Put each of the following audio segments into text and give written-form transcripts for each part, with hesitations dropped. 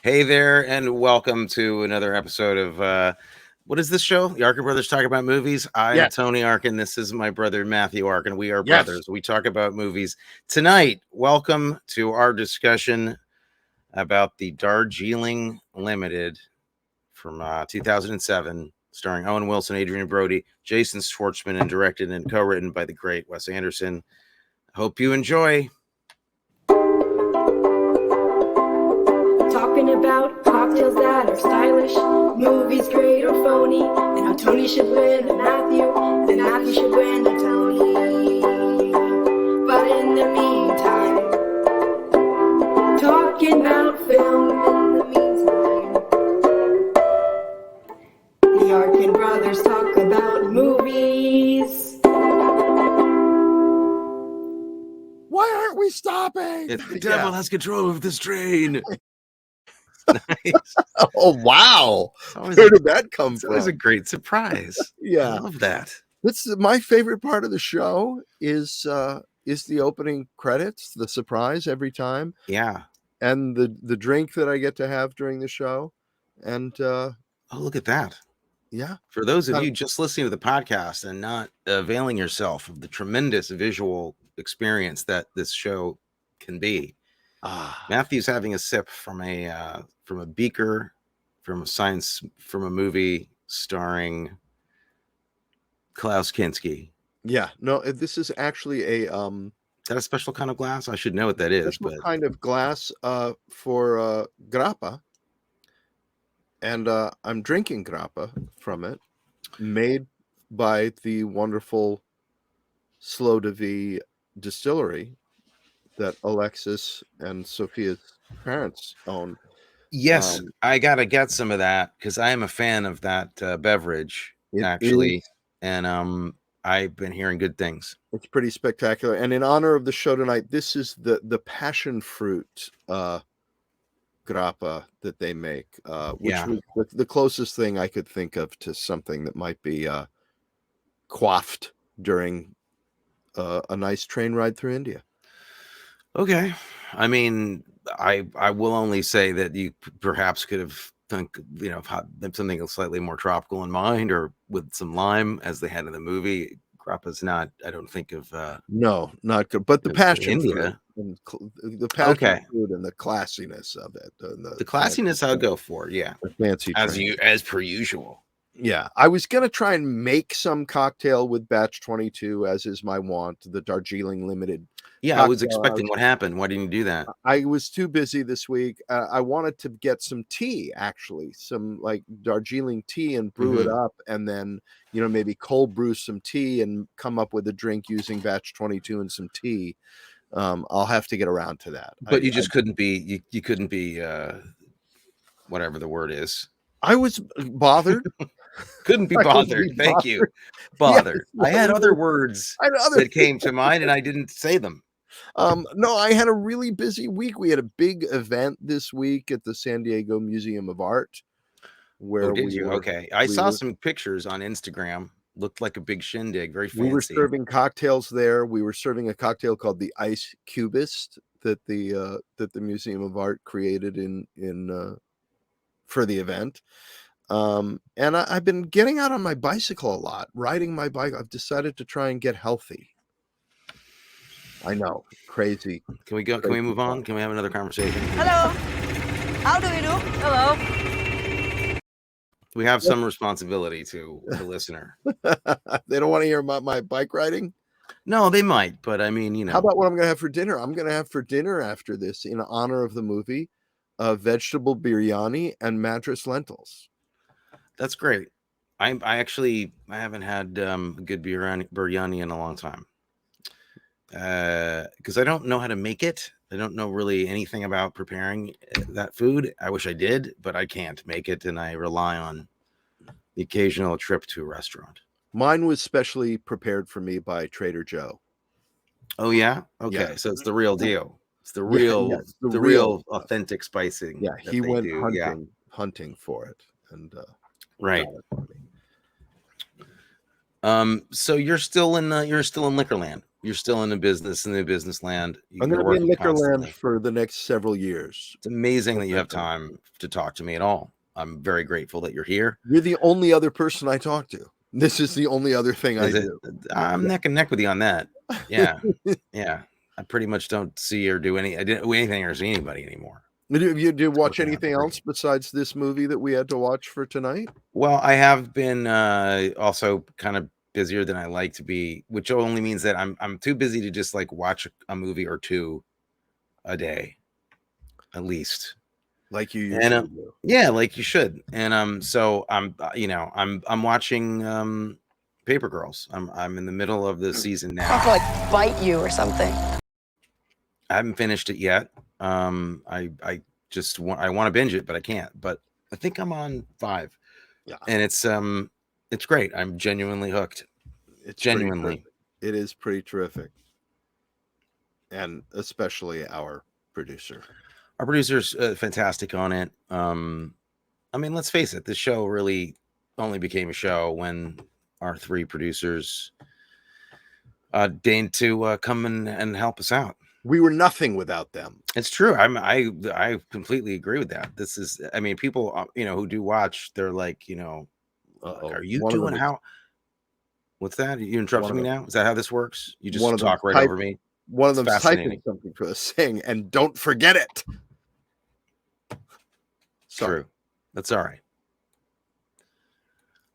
Hey there, and welcome to another episode of what is this show? The Arkin Brothers Talk About Movies. I am Yes. Tony Arkin. This is my brother Matthew Arkin. We are Yes. brothers. We talk about movies. Tonight, welcome to our discussion about the Darjeeling Limited from 2007, starring Owen Wilson, Adrian Brody, Jason Schwartzman, and directed and co-written by the great Wes Anderson. Hope you enjoy. Talking about cocktails that are stylish, movies great or phony, and how Tony should win a Matthew, and Matthew should win a Tony. But in the meantime, talking about film in the meantime. The Arkin brothers talk about movies. Why aren't we stopping? The devil has control of this train. Nice. Oh wow! Where did that come from? It was a great surprise. Yeah, I love that. That's my favorite part of the show. Is the opening credits, the surprise every time. Yeah, and the drink that I get to have during the show, and oh, look at that. Yeah. For those of you just listening to the podcast and not availing yourself of the tremendous visual experience that this show can be. Matthew's having a sip from a beaker from a movie starring Klaus Kinski. Yeah, no, this is actually a is that a special kind of glass? I should know what that is. Special kind of glass for grappa, and I'm drinking grappa from it, made by the wonderful Slow de Vie distillery that Alexis and Sophia's parents own. Yes, I gotta get some of that because I am a fan of that beverage, actually, and I've been hearing good things. It's pretty spectacular. And in honor of the show tonight, this is the passion fruit grappa that they make, which was the closest thing I could think of to something that might be quaffed during a nice train ride through India. Okay. I mean, I will only say that you perhaps could have had something slightly more tropical in mind, or with some lime as they had in the movie. Grappa's not, I don't think of no, not good. But the passion fruit and the passion fruit and the classiness of it. The classiness I'll go for, yeah. The fancy as per usual. Yeah, I was gonna try and make some cocktail with batch 22, as is my wont, the Darjeeling Limited. Yeah, I was expecting. What happened? Why didn't you do that? I was too busy this week. I wanted to get some tea, actually, some like Darjeeling tea, and brew it up, and then maybe cold brew some tea and come up with a drink using batch 22 and some tea. I'll have to get around to that. But you just couldn't be. You couldn't be. Whatever the word is. I was bothered. Couldn't be bothered. Thank you. Bothered. Yes, I had other words that came to mind, and I didn't say them. No, I had a really busy week. We had a big event this week at the San Diego Museum of Art. Where I saw some pictures on Instagram. Looked like a big shindig. Very fancy. We were serving cocktails there. We were serving a cocktail called the Ice Cubist that the Museum of Art created in for the event. And I've been getting out on my bicycle a lot, riding my bike. I've decided to try and get healthy. I know, crazy. Can we go? Can we move on? Can we have another conversation? Hello. How do we do? Hello. We have some responsibility to the listener. They don't want to hear about my bike riding? No, they might, but I mean, How about what I'm going to have for dinner? I'm going to have for dinner after this, in honor of the movie, vegetable biryani and madras lentils. That's great. I haven't had good biryani in a long time. Because I don't know how to make it. I don't know really anything about preparing that food. I wish I did, but I can't make it, and I rely on the occasional trip to a restaurant. Mine was specially prepared for me by Trader Joe. Oh yeah? Okay, yeah. So it's the real deal. It's the real, the real authentic spicing. Yeah, he went hunting for it, and right. So you're still in Liquorland. You're still in the business land. I'm You're going to be in working Liquor Land constantly. for the next several years. It's amazing that you have time to talk to me at all. I'm very grateful that you're here. You're the only other person I talk to. This is the only other thing I do. I'm neck and neck with you on that. Yeah. Yeah. I pretty much don't see or do anything or see anybody anymore. Did you watch anything else besides this movie that we had to watch for tonight? Well, I have been also kind of busier than I like to be, which only means that I'm too busy to just like watch a movie or two a day, at least. Like you usually do. Yeah, like you should. And so I'm watching Paper Girls. I'm in the middle of the season now. I'll like bite you or something. I haven't finished it yet. I want to binge it, but I can't. But I think I'm on 5. Yeah, and it's great. I'm genuinely hooked. It's genuinely. It is pretty terrific, and especially our producer. Our producer's fantastic on it. I mean, let's face it. This show really only became a show when our 3 producers deigned to come and help us out. We were nothing without them. It's true. I completely agree with that. This is, I mean, people, who do watch, they're like, are you doing how? What's that? You interrupting me now? Is that how this works? You just talk right over me? One of them typing something for us saying, and don't forget it. True. That's all right.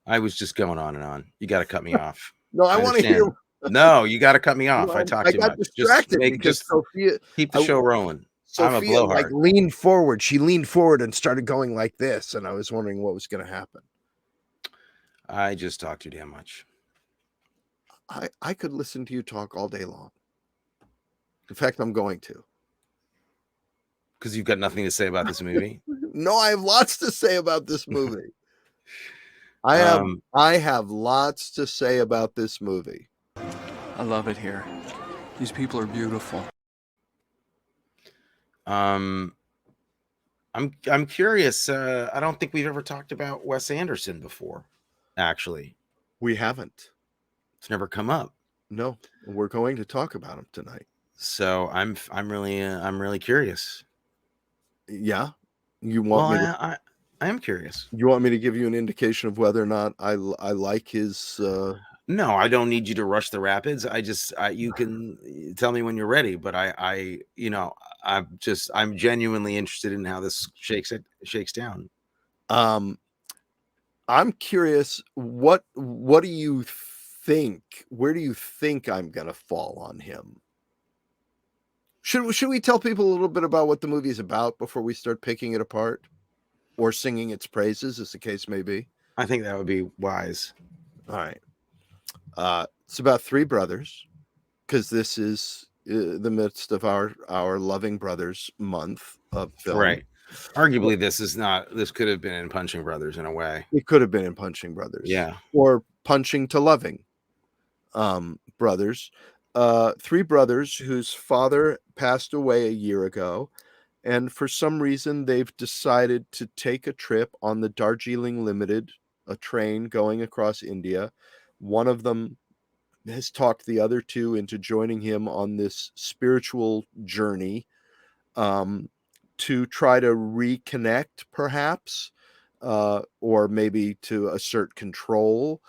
I was just going on and on. You got to cut me off. No, I want to hear. No, you got to cut me off. No, I talk too much. Distracted because Sophia, keep the show rolling. Sophia, I'm a blowhard. leaned forward. She leaned forward and started going like this, and I was wondering what was going to happen. I just talk too damn much. I could listen to you talk all day long. In fact, I'm going to. Because you've got nothing to say about this movie? No, I have lots to say about this movie. I have lots to say about this movie. I love it here. These people are beautiful. I'm curious. I don't think we've ever talked about Wes Anderson before. Actually, we haven't. It's never come up. No, we're going to talk about him tonight. So I'm really curious. Yeah, you want me? I am curious. You want me to give you an indication of whether or not I like his? No, I don't need you to rush the rapids. You can tell me when you're ready. But I'm genuinely interested in how this shakes down. I'm curious. What do you think? Where do you think I'm gonna fall on him? Should we tell people a little bit about what the movie is about before we start picking it apart, or singing its praises, as the case may be? I think that would be wise. All right. It's about 3 brothers, because this is the midst of our Loving Brothers month of film. Right. Arguably, this could have been in Punching Brothers in a way. It could have been in Punching Brothers. Yeah. Or Punching to Loving Brothers. 3 brothers whose father passed away a year ago. And for some reason, they've decided to take a trip on the Darjeeling Limited, a train going across India. One of them has talked the other 2 into joining him on this spiritual journey to try to reconnect, perhaps, or maybe to assert control,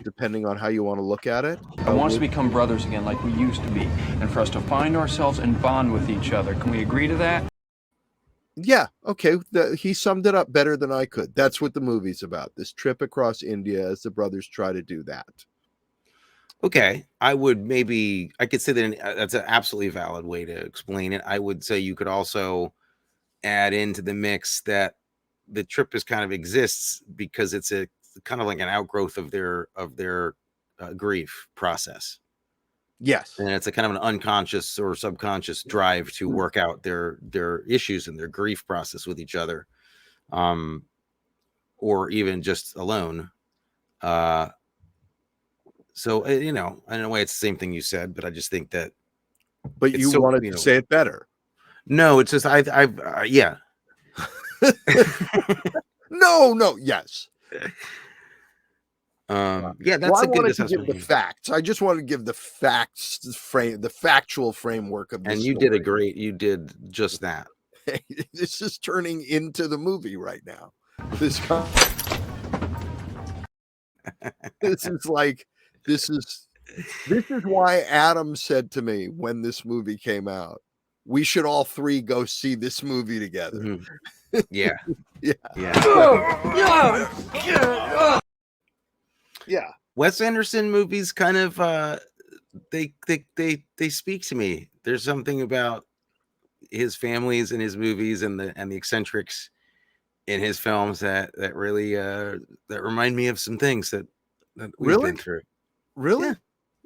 depending on how you want to look at it. I want us to become brothers again like we used to be, and for us to find ourselves and bond with each other. Can we agree to that? Yeah, okay. He summed it up better than I could. That's what the movie's about, this trip across India as the brothers try to do that. Okay, I could say that that's an absolutely valid way to explain it. I would say you could also add into the mix that the trip is kind of exists because it's a kind of like an outgrowth of their grief process. Yes, and it's a kind of an unconscious or subconscious drive to work out their issues and their grief process with each other, or even just alone. So in a way, it's the same thing you said, but I just think that. But you wanted to say it better. No, it's just yeah. No, yes. Yeah, Well, that's I a good wanted to give assessment. the facts. I just wanted to give the facts, the factual framework of this. And you did you did just that. This is turning into the movie right now. This is why Adam said to me when this movie came out, we should all three go see this movie together. Mhm. Yeah. Yeah. Yeah. Yeah. Wes Anderson movies kind of they speak to me. There's something about his families and his movies and the eccentrics in his films that really that remind me of some things that we've been through. Really? Yeah,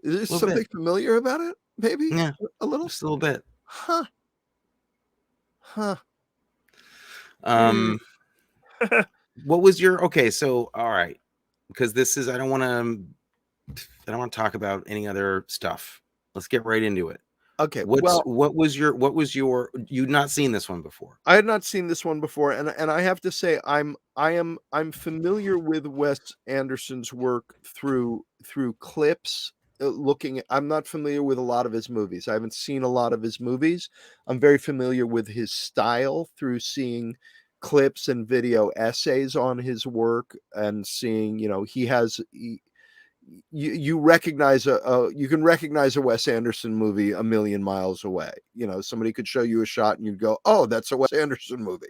Is there little something bit. familiar about it? Maybe Yeah, a little. just a little bit. Huh. What was your okay? So all right, because this is I don't want to talk about any other stuff. Let's get right into it. Okay. What was your you'd not seen this one before? I had not seen this one before, and I have to say I'm familiar with Wes Anderson's work through clips. I'm not familiar with a lot of his movies. I haven't seen a lot of his movies. I'm very familiar with his style through seeing clips and video essays on his work and seeing, you recognize you can recognize a Wes Anderson movie a million miles away. Somebody could show you a shot and you'd go, oh, that's a Wes Anderson movie.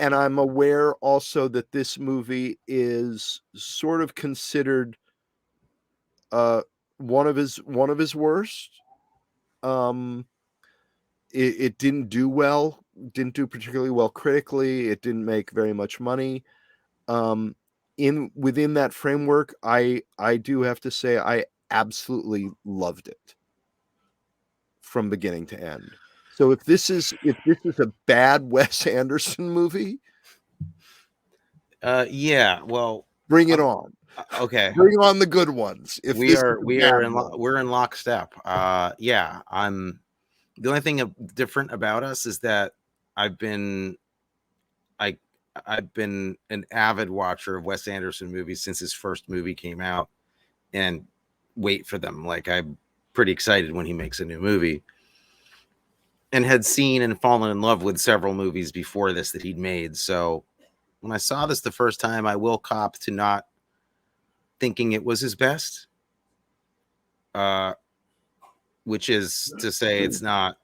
And I'm aware also that this movie is sort of considered one of his worst. It didn't do well, didn't do particularly well critically. It didn't make very much money. Within that framework, I do have to say I absolutely loved it from beginning to end. So if this is a bad Wes Anderson movie, yeah, well, bring it on. Okay, bring on the good ones. If we're in lockstep. Yeah, the only thing different about us is that I've been an avid watcher of Wes Anderson movies since his first movie came out and wait for them. Like, I'm pretty excited when he makes a new movie, and had seen and fallen in love with several movies before this that he'd made. So when I saw this the first time, I will cop to not thinking it was his best, which is to say it's not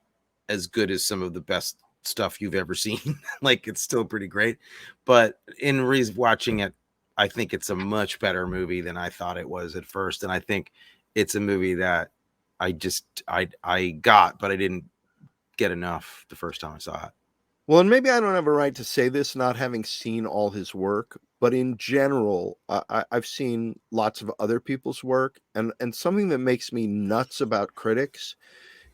as good as some of the best stuff you've ever seen. Like, it's still pretty great, but in watching it, I think it's a much better movie than I thought it was at first. And I think it's a movie that I got, but I didn't get enough the first time I saw it. Well, and maybe I don't have a right to say this, not having seen all his work, but in general, I've seen lots of other people's work, and something that makes me nuts about critics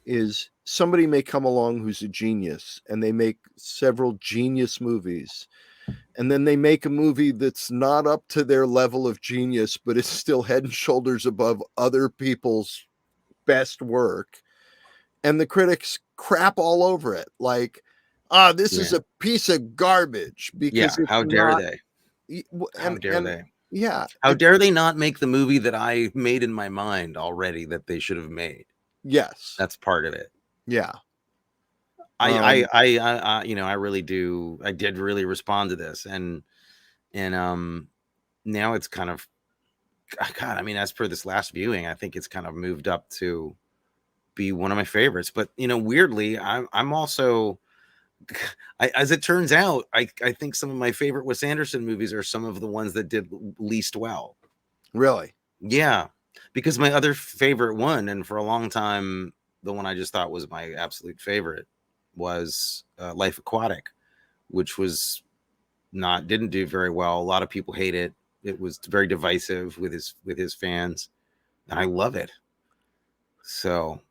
is somebody may come along who's a genius, and they make several genius movies, and then they make a movie that's not up to their level of genius, but it's still head and shoulders above other people's best work, and the critics crap all over it, like, this is a piece of garbage. Because how dare they? How dare they? Yeah. How dare they not make the movie that I made in my mind already that they should have made? Yes. That's part of it. Yeah. I really do. I did really respond to this, and now it's kind of, God, I mean, as per this last viewing, I think it's kind of moved up to be one of my favorites. But weirdly, I'm also, as it turns out, I think some of my favorite Wes Anderson movies are some of the ones that did least well. Really? Yeah, because my other favorite one, and for a long time, the one I just thought was my absolute favorite, was Life Aquatic, which was didn't do very well. A lot of people hate it. It was very divisive with his fans, and I love it. So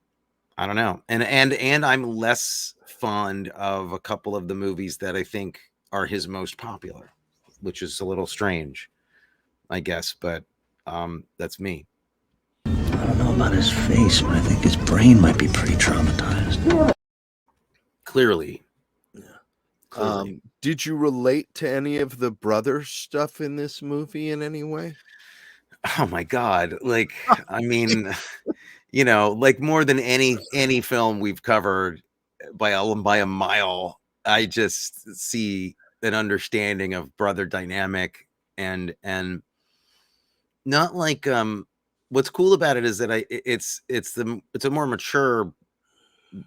I don't know. And I'm less fond of a couple of the movies that I think are his most popular, which is a little strange, I guess, but that's me. I don't know about his face, but I think his brain might be pretty traumatized. Clearly. Yeah. clearly. Did you relate to any of the brother stuff in this movie in any way? Oh my God. Like, I mean, you know, like more than any film we've covered by a mile, I just see an understanding of brother dynamic and not like what's cool about it is that it's a more mature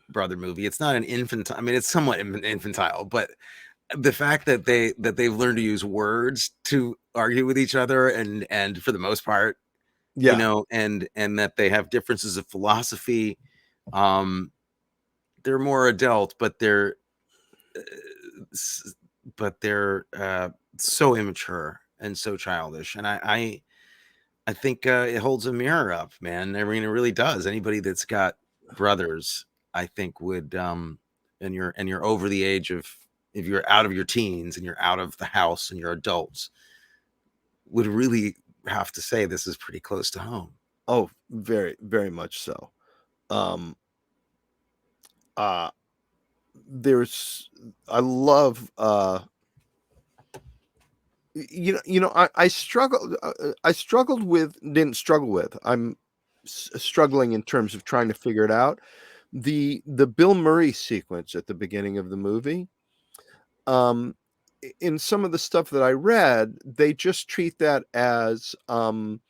brother movie. It's not an infantile. I mean, it's somewhat infantile, but the fact that they've learned to use words to argue with each other and for the most part, you Yeah. know, and that they have differences of philosophy. Um, they're more adult, but uh, they're so immature and so childish. And I think it holds a mirror up, man. I mean, it really does. Anybody that's got brothers, I think would and you're over the age of if you're out of your teens and you're out of the house and you're adults, would really have to say this is pretty close to home. Oh, very, very much so. Um, uh, there's, I love, I struggled with, didn't struggle with, I'm struggling in terms of trying to figure it out. The Bill Murray sequence at the beginning of the movie, um, in some of the stuff that I read, they just treat that as, um,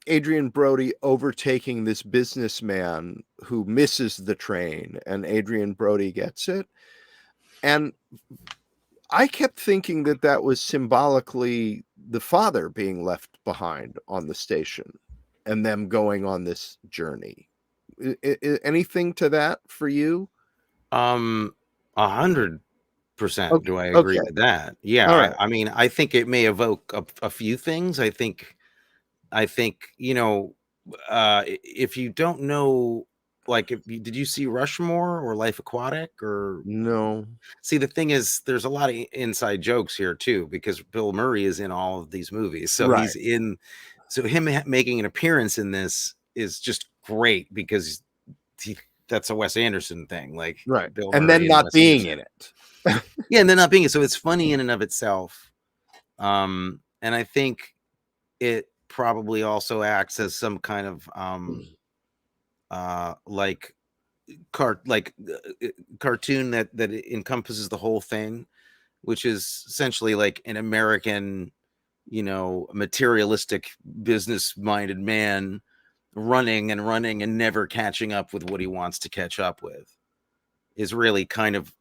Adrian Brody overtaking this businessman who misses the train, and Adrian Brody gets it. And I kept thinking that that was symbolically the father being left behind on the station and them going on this journey. Anything to that for you? 100% Okay. do I agree Okay. with that. Yeah, All right. I mean, I think it may evoke a few things. I think, you know, if you don't know, like, did you see Rushmore or Life Aquatic or No. see, the thing is, there's a lot of inside jokes here too, because Bill Murray is in all of these movies. So Right. so him making an appearance in this is just great because that's a Wes Anderson thing, like Right. Bill And Murray then and not Wes being Anderson. in it. Yeah, and then not being it. So it's funny in and of itself. And I think it probably also acts as some kind of like cartoon that encompasses the whole thing, which is essentially like an American, you know, materialistic business minded man running and running and never catching up with what he wants to catch up with, is really kind of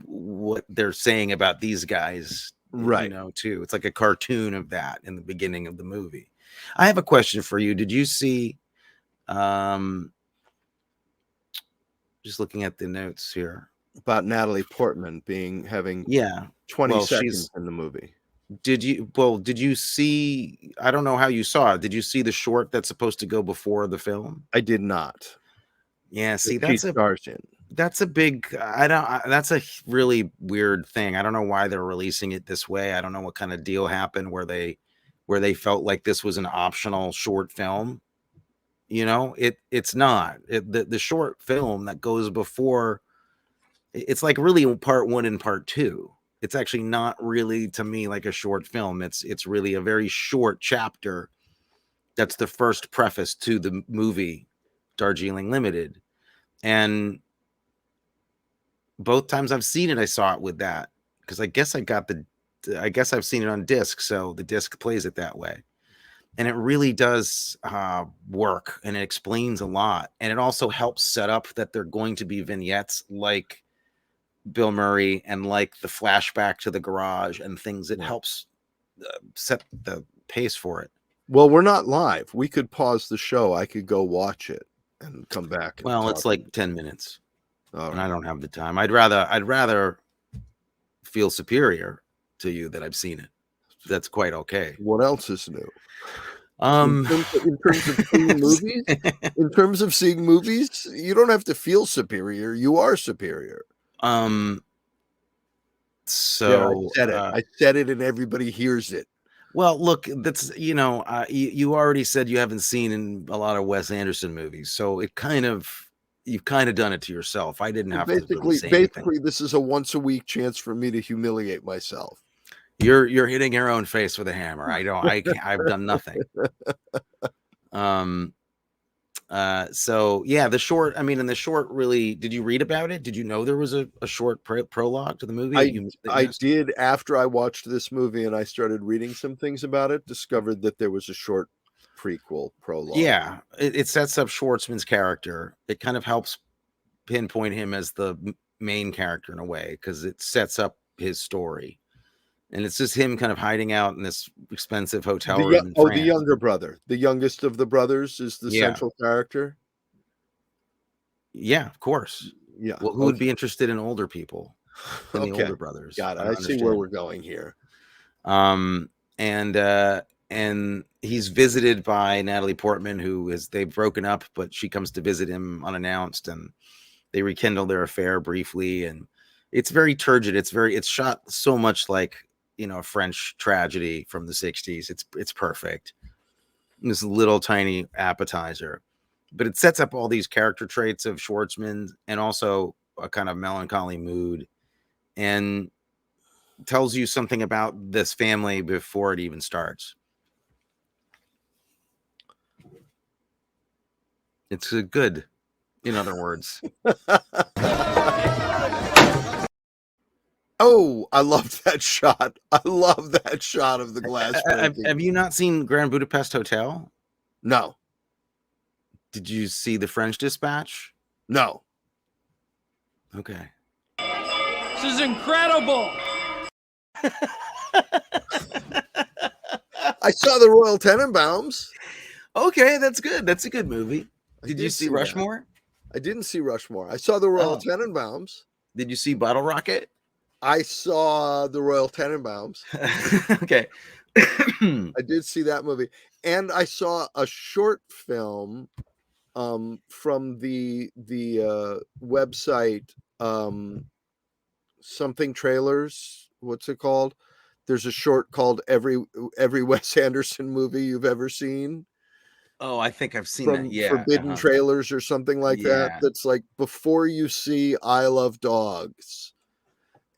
what they're saying about these guys, you Right. know, too. It's like a cartoon of that in the beginning of the movie. I have a question for you. Did you see um just looking at the notes here? About Natalie Portman having Yeah. 20 Well, seconds in the movie. did you see, I don't know how you saw it. Did you see the short that's supposed to go before the film? I did not. Yeah, That see, she stars in. that's a big that's a really weird thing. I don't know why they're releasing it this way. I don't know what kind of deal happened where they felt like this was an optional short film. You know, it's not. The short film that goes before, it's like really part one and part two. It's actually not really, to me, like a short film. It's really a very short chapter. That's the first preface to the movie Darjeeling Limited. And both times I've seen it, I saw it with that, because I guess I've seen it on disc, so the disc plays it that way. And it really does work, and it explains a lot. And it also helps set up that they're going to be vignettes like Bill Murray and like the flashback to the garage and things. It helps set the pace for it. Well, we're not live. We could pause the show. I could go watch it and come back and Well, talk. it's like 10 minutes, All and I right. don't have the time. I'd rather feel superior to you that I've seen it. That's quite okay. What else is new? Um, In terms of seeing movies, in terms of seeing movies, you don't have to feel superior. You are superior. um, There, I so, said it. I said it, and everybody hears it. well, look, that's, you know, you already said you haven't seen in a lot of Wes Anderson movies, so it kind of, you've kind of done it to yourself. I didn't have to really say anything. Basically, this is a once a week chance for me to humiliate myself. You're hitting your own face with a hammer. I've done nothing. So yeah, the short, I mean, in the short, really, did you read about it? Did you know there was a short prologue to the movie? I did, after I watched this movie and I started reading some things about it, discovered that there was a short prequel prologue. Yeah, it sets up Schwartzman's character. It kind of helps pinpoint him as the main character in a way, because it sets up his story. And it's just him kind of hiding out in this expensive hotel room in France. The younger brother, the youngest of the brothers, is the central character. Yeah, of course. Yeah. Well, who would be interested in older people than the older brothers? Got it. I see where we're going here. And he's visited by Natalie Portman, they've broken up, but she comes to visit him unannounced, and they rekindle their affair briefly. And it's very turgid. It's shot so much like, a French tragedy from the 60s. It's perfect. This little tiny appetizer, but it sets up all these character traits of Schwartzman and also a kind of melancholy mood, and tells you something about this family before it even starts. It's good, in other words. Oh, I love that shot. I love that shot of the glass breaking. Have you not seen Grand Budapest Hotel? No. Did you see The French Dispatch? No. Okay. This is incredible. I saw the Royal Tenenbaums. Okay, that's good. That's a good movie. Did you see Rushmore? I didn't see Rushmore. I saw the Royal Tenenbaums. Did you see Bottle Rocket? I saw the Royal Tenenbaums. Okay. I did see that movie. And I saw a short film from the website something trailers. What's it called? There's a short called every Wes Anderson movie you've ever seen. Oh, I think I've seen that. Yeah. Forbidden Trailers or something like that. That's like before you see I Love Dogs.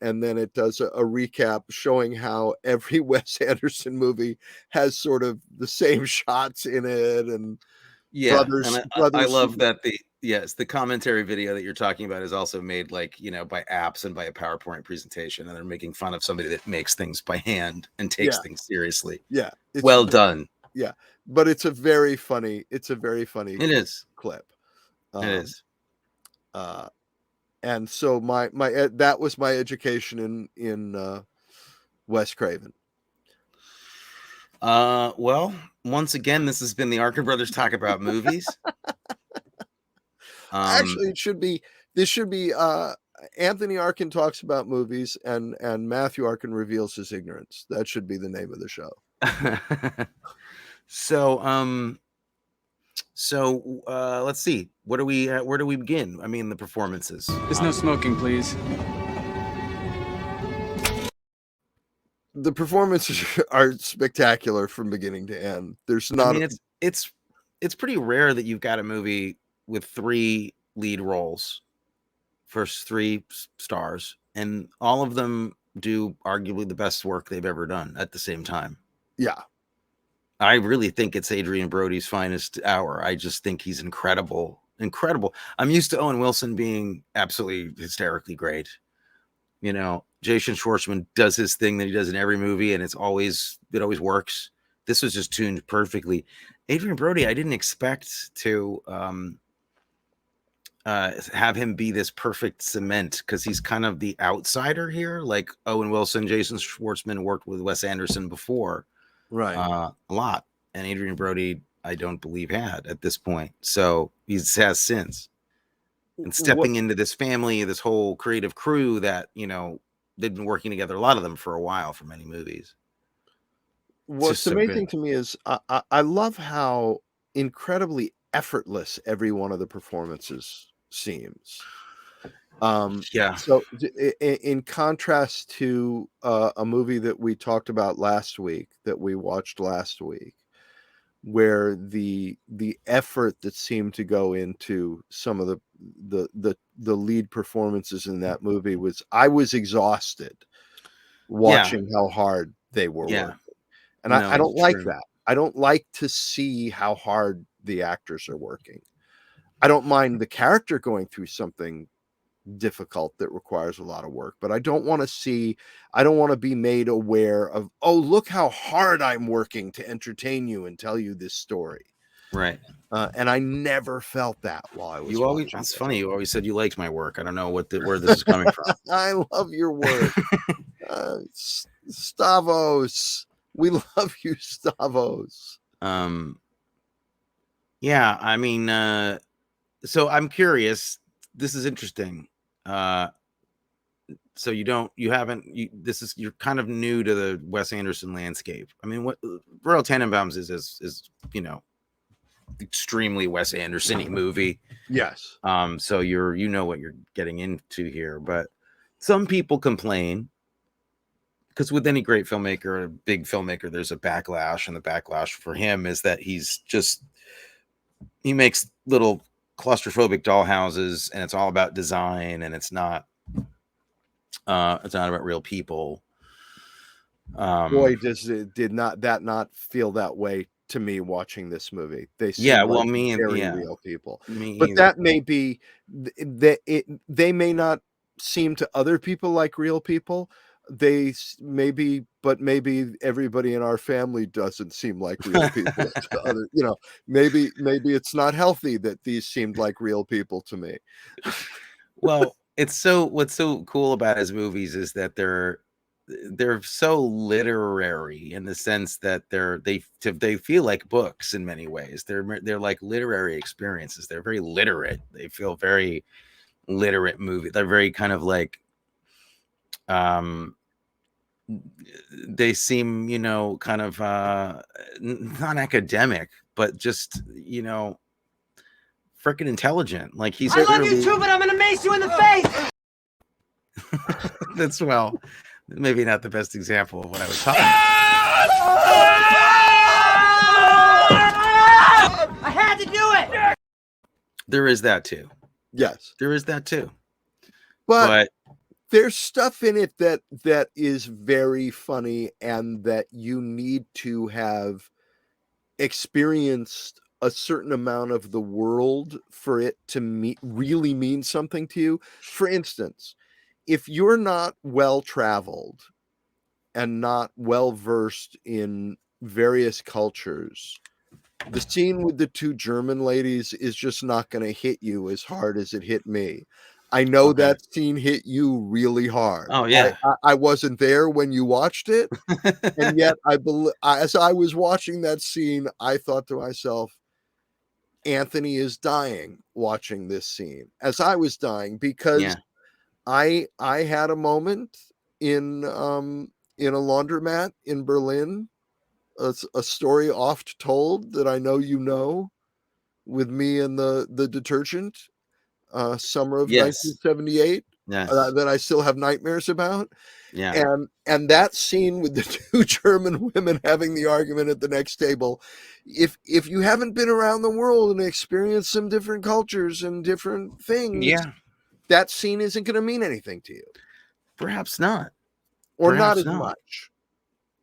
And then it does a recap showing how every Wes Anderson movie has sort of the same shots in it. And brothers. I love that the commentary video that you're talking about is also made by apps and by a PowerPoint presentation. And they're making fun of somebody that makes things by hand and takes things seriously. Yeah. Well done. Yeah. But it's a very funny It is. clip. It is. And so my that was my education in Wes Craven. Well, once again, this has been the Arkin Brothers Talk About Movies. Actually, this should be Anthony Arkin talks about movies, and Matthew Arkin reveals his ignorance. That should be the name of the show. So let's see. Where do we begin? I mean, the performances. There's no smoking, please. The performances are spectacular from beginning to end. There's not. I mean, it's pretty rare that you've got a movie with 3 lead roles, first 3 stars, and all of them do arguably the best work they've ever done at the same time. Yeah. I really think it's Adrian Brody's finest hour. I just think he's incredible. I'm used to Owen Wilson being absolutely hysterically great. Jason Schwartzman does his thing that he does in every movie, and it always works. This was just tuned perfectly. Adrian Brody, I didn't expect to have him be this perfect cement, because he's kind of the outsider here. Like Owen Wilson, Jason Schwartzman worked with Wes Anderson before. Right. A lot. And Adrian Brody, I don't believe had at this point. So he has since. And stepping into this family, this whole creative crew that, they've been working together, a lot of them for a while, for many movies. What's amazing to me is I love how incredibly effortless every one of the performances seems. So in contrast to a movie that we talked about last week, that we watched last week, where the effort that seemed to go into some of the lead performances in that movie I was exhausted watching how hard they were working. And I don't like that. I don't like to see how hard the actors are working. I don't mind the character going through something difficult that requires a lot of work, but I don't want to be made aware of, oh, look how hard I'm working to entertain you and tell you this story. Right. And I never felt that while I was watching. That's funny. You always said you liked my work. I don't know where this is coming from. I love your work. Stavos. We love you, Stavos. Yeah, I mean, so I'm curious. This is interesting. So you're kind of new to the Wes Anderson landscape. I mean, what Royal Tenenbaums is extremely Wes Anderson-y movie. Yes. So you know what you're getting into here, but some people complain because with any great filmmaker, a big filmmaker, there's a backlash, and the backlash for him is that he makes little claustrophobic dollhouses, and it's all about design, and it's not about real people. Boy, did that not feel that way to me watching this movie. They seem real people. But that may be they may not seem to other people like real people. Maybe everybody in our family doesn't seem like real people to other, maybe it's not healthy that these seemed like real people to me. Well, what's so cool about his movies is that they're so literary in the sense that they feel like books in many ways. They're like literary experiences. They're very literate. They feel very literate movie. They're very kind of like they seem, kind of not academic, but just, freaking intelligent. Like he's I love you too, but I'm gonna mace you in the face. That's maybe not the best example of what I was talking about. I had to do it. There is that too. Yes, there is that too. But there's stuff in it that is very funny, and that you need to have experienced a certain amount of the world for it to really mean something to you. For instance, if you're not well traveled and not well versed in various cultures, the scene with the two German ladies is just not going to hit you as hard as it hit me. I know that scene hit you really hard. Oh yeah, I wasn't there when you watched it, and yet as I was watching that scene, I thought to myself, Anthony is dying watching this scene, as I was dying, because I had a moment in a laundromat in Berlin, a story oft told that I know, with me and the detergent. Summer of 1978, that I still have nightmares about. And that scene with the two German women having the argument at the next table, if you haven't been around the world and experienced some different cultures and different things, that scene isn't going to mean anything to you. Perhaps not, or not as much.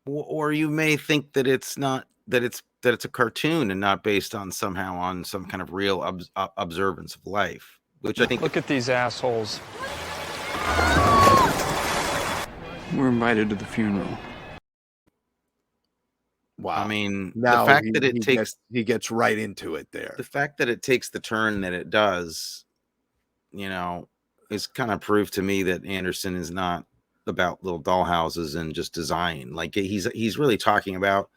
Or you may think that it's not, that it's a cartoon and not based on some kind of real observance of life. Which I think. Look at these assholes. We're invited to the funeral. Wow. I mean, now the fact that he gets right into it there. The fact that it takes the turn that it does, is kind of proof to me that Anderson is not about little dollhouses and just design. Like he's really talking about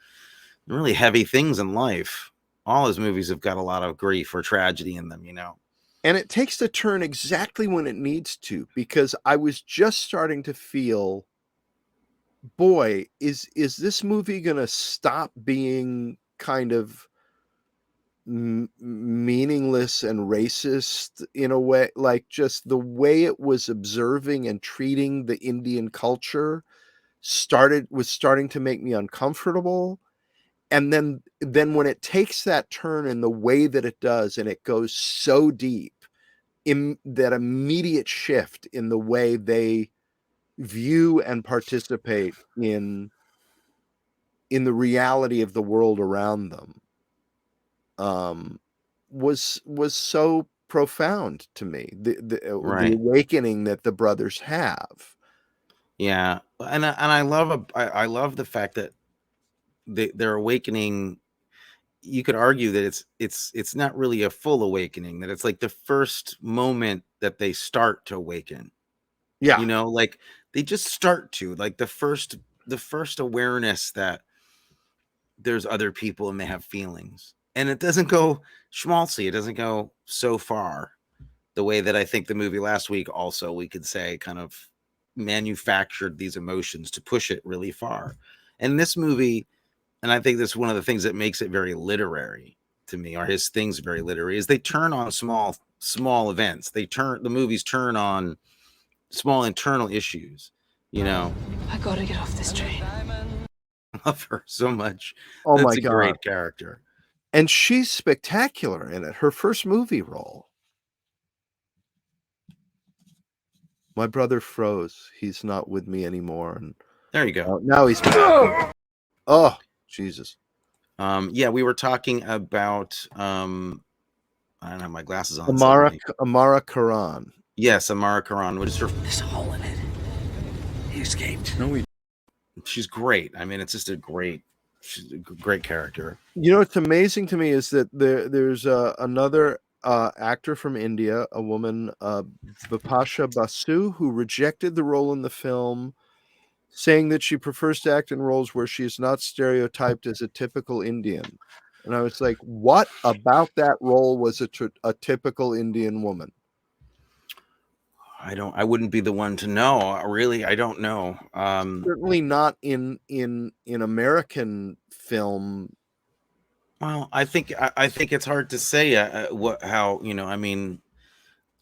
really heavy things in life. All his movies have got a lot of grief or tragedy in them, And it takes the turn exactly when it needs to, because I was just starting to feel, boy, is this movie going to stop being kind of meaningless and racist in a way? Like, just the way it was observing and treating the Indian culture was starting to make me uncomfortable. and then when it takes that turn in the way that it does, and it goes so deep, in that immediate shift in the way they view and participate in the reality of the world around them, was so profound to me. The Right. awakening that the brothers have. Yeah, and I love the fact that they're awakening. You could argue that it's not really a full awakening, that it's like the first moment that they start to awaken. Yeah. You know, like they just start to, like the first awareness that there's other people and they have feelings. And it doesn't go schmaltzy, it doesn't go so far the way that I think the movie last week also, we could say, kind of manufactured these emotions to push it really far. And this movie, and I think that's one of the things that makes it very literary to me, or his things very literary, is they turn on small events. The movies turn on small internal issues, you know. I gotta get off this train. I love her so much. Oh That's my a God. great character. And she's spectacular in it. Her first movie role. My brother froze. He's not with me anymore. And There you go. now he's back. Oh, Jesus. Yeah, we were talking about I don't have my glasses on. Amara Karan. Yes, Amara Karan. What is her? There's a hole in it. He escaped. No, we She's great. I mean, it's just she's a great character. You know what's amazing to me is that there's another actor from India, a woman, Bipasha Basu, who rejected the role in the film, saying that she prefers to act in roles where she is not stereotyped as a typical Indian. And I was like, what about that role was a typical Indian woman? I wouldn't be the one to know. Really, I don't know. Certainly not in American film. Well, I think it's hard to say how, you know, I mean,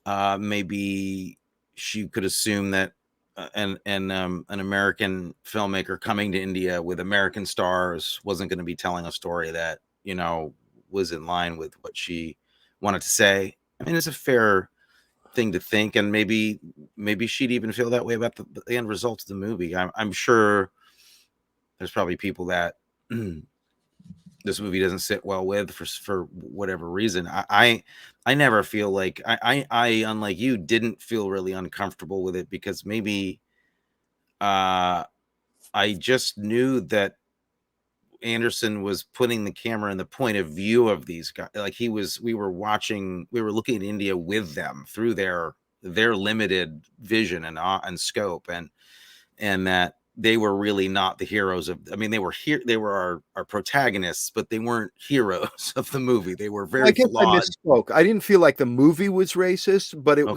maybe she could assume that an American filmmaker coming to India with American stars wasn't going to be telling a story that, you know, was in line with what she wanted to say. I mean, it's a fair thing to think, and maybe she'd even feel that way about the end result of the movie. I'm sure there's probably people that this movie doesn't sit well with for whatever reason. I never feel like I unlike you didn't feel really uncomfortable with it, because maybe I just knew that Anderson was putting the camera in the point of view of these guys. Like we were looking at India with them through their limited vision and scope, and that they were really not the heroes of. I mean, they were here. They were our protagonists, but they weren't heroes of the movie. They were very flawed. I misspoke. I didn't feel like the movie was racist, but it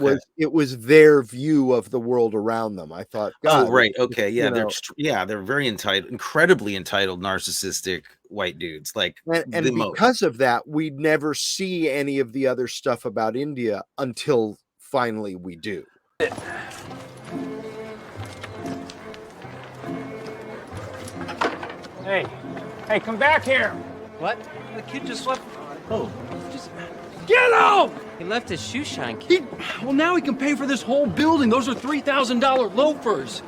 was their view of the world around them. I thought, God, oh right, okay, yeah, they're very incredibly entitled, narcissistic white dudes. Like, and because of that, we never see any of the other stuff about India until finally we do. Hey, come back here! What? The kid just left. Oh. Get him! He left his shoe shine. Well, now he can pay for this whole building. Those are $3,000 loafers.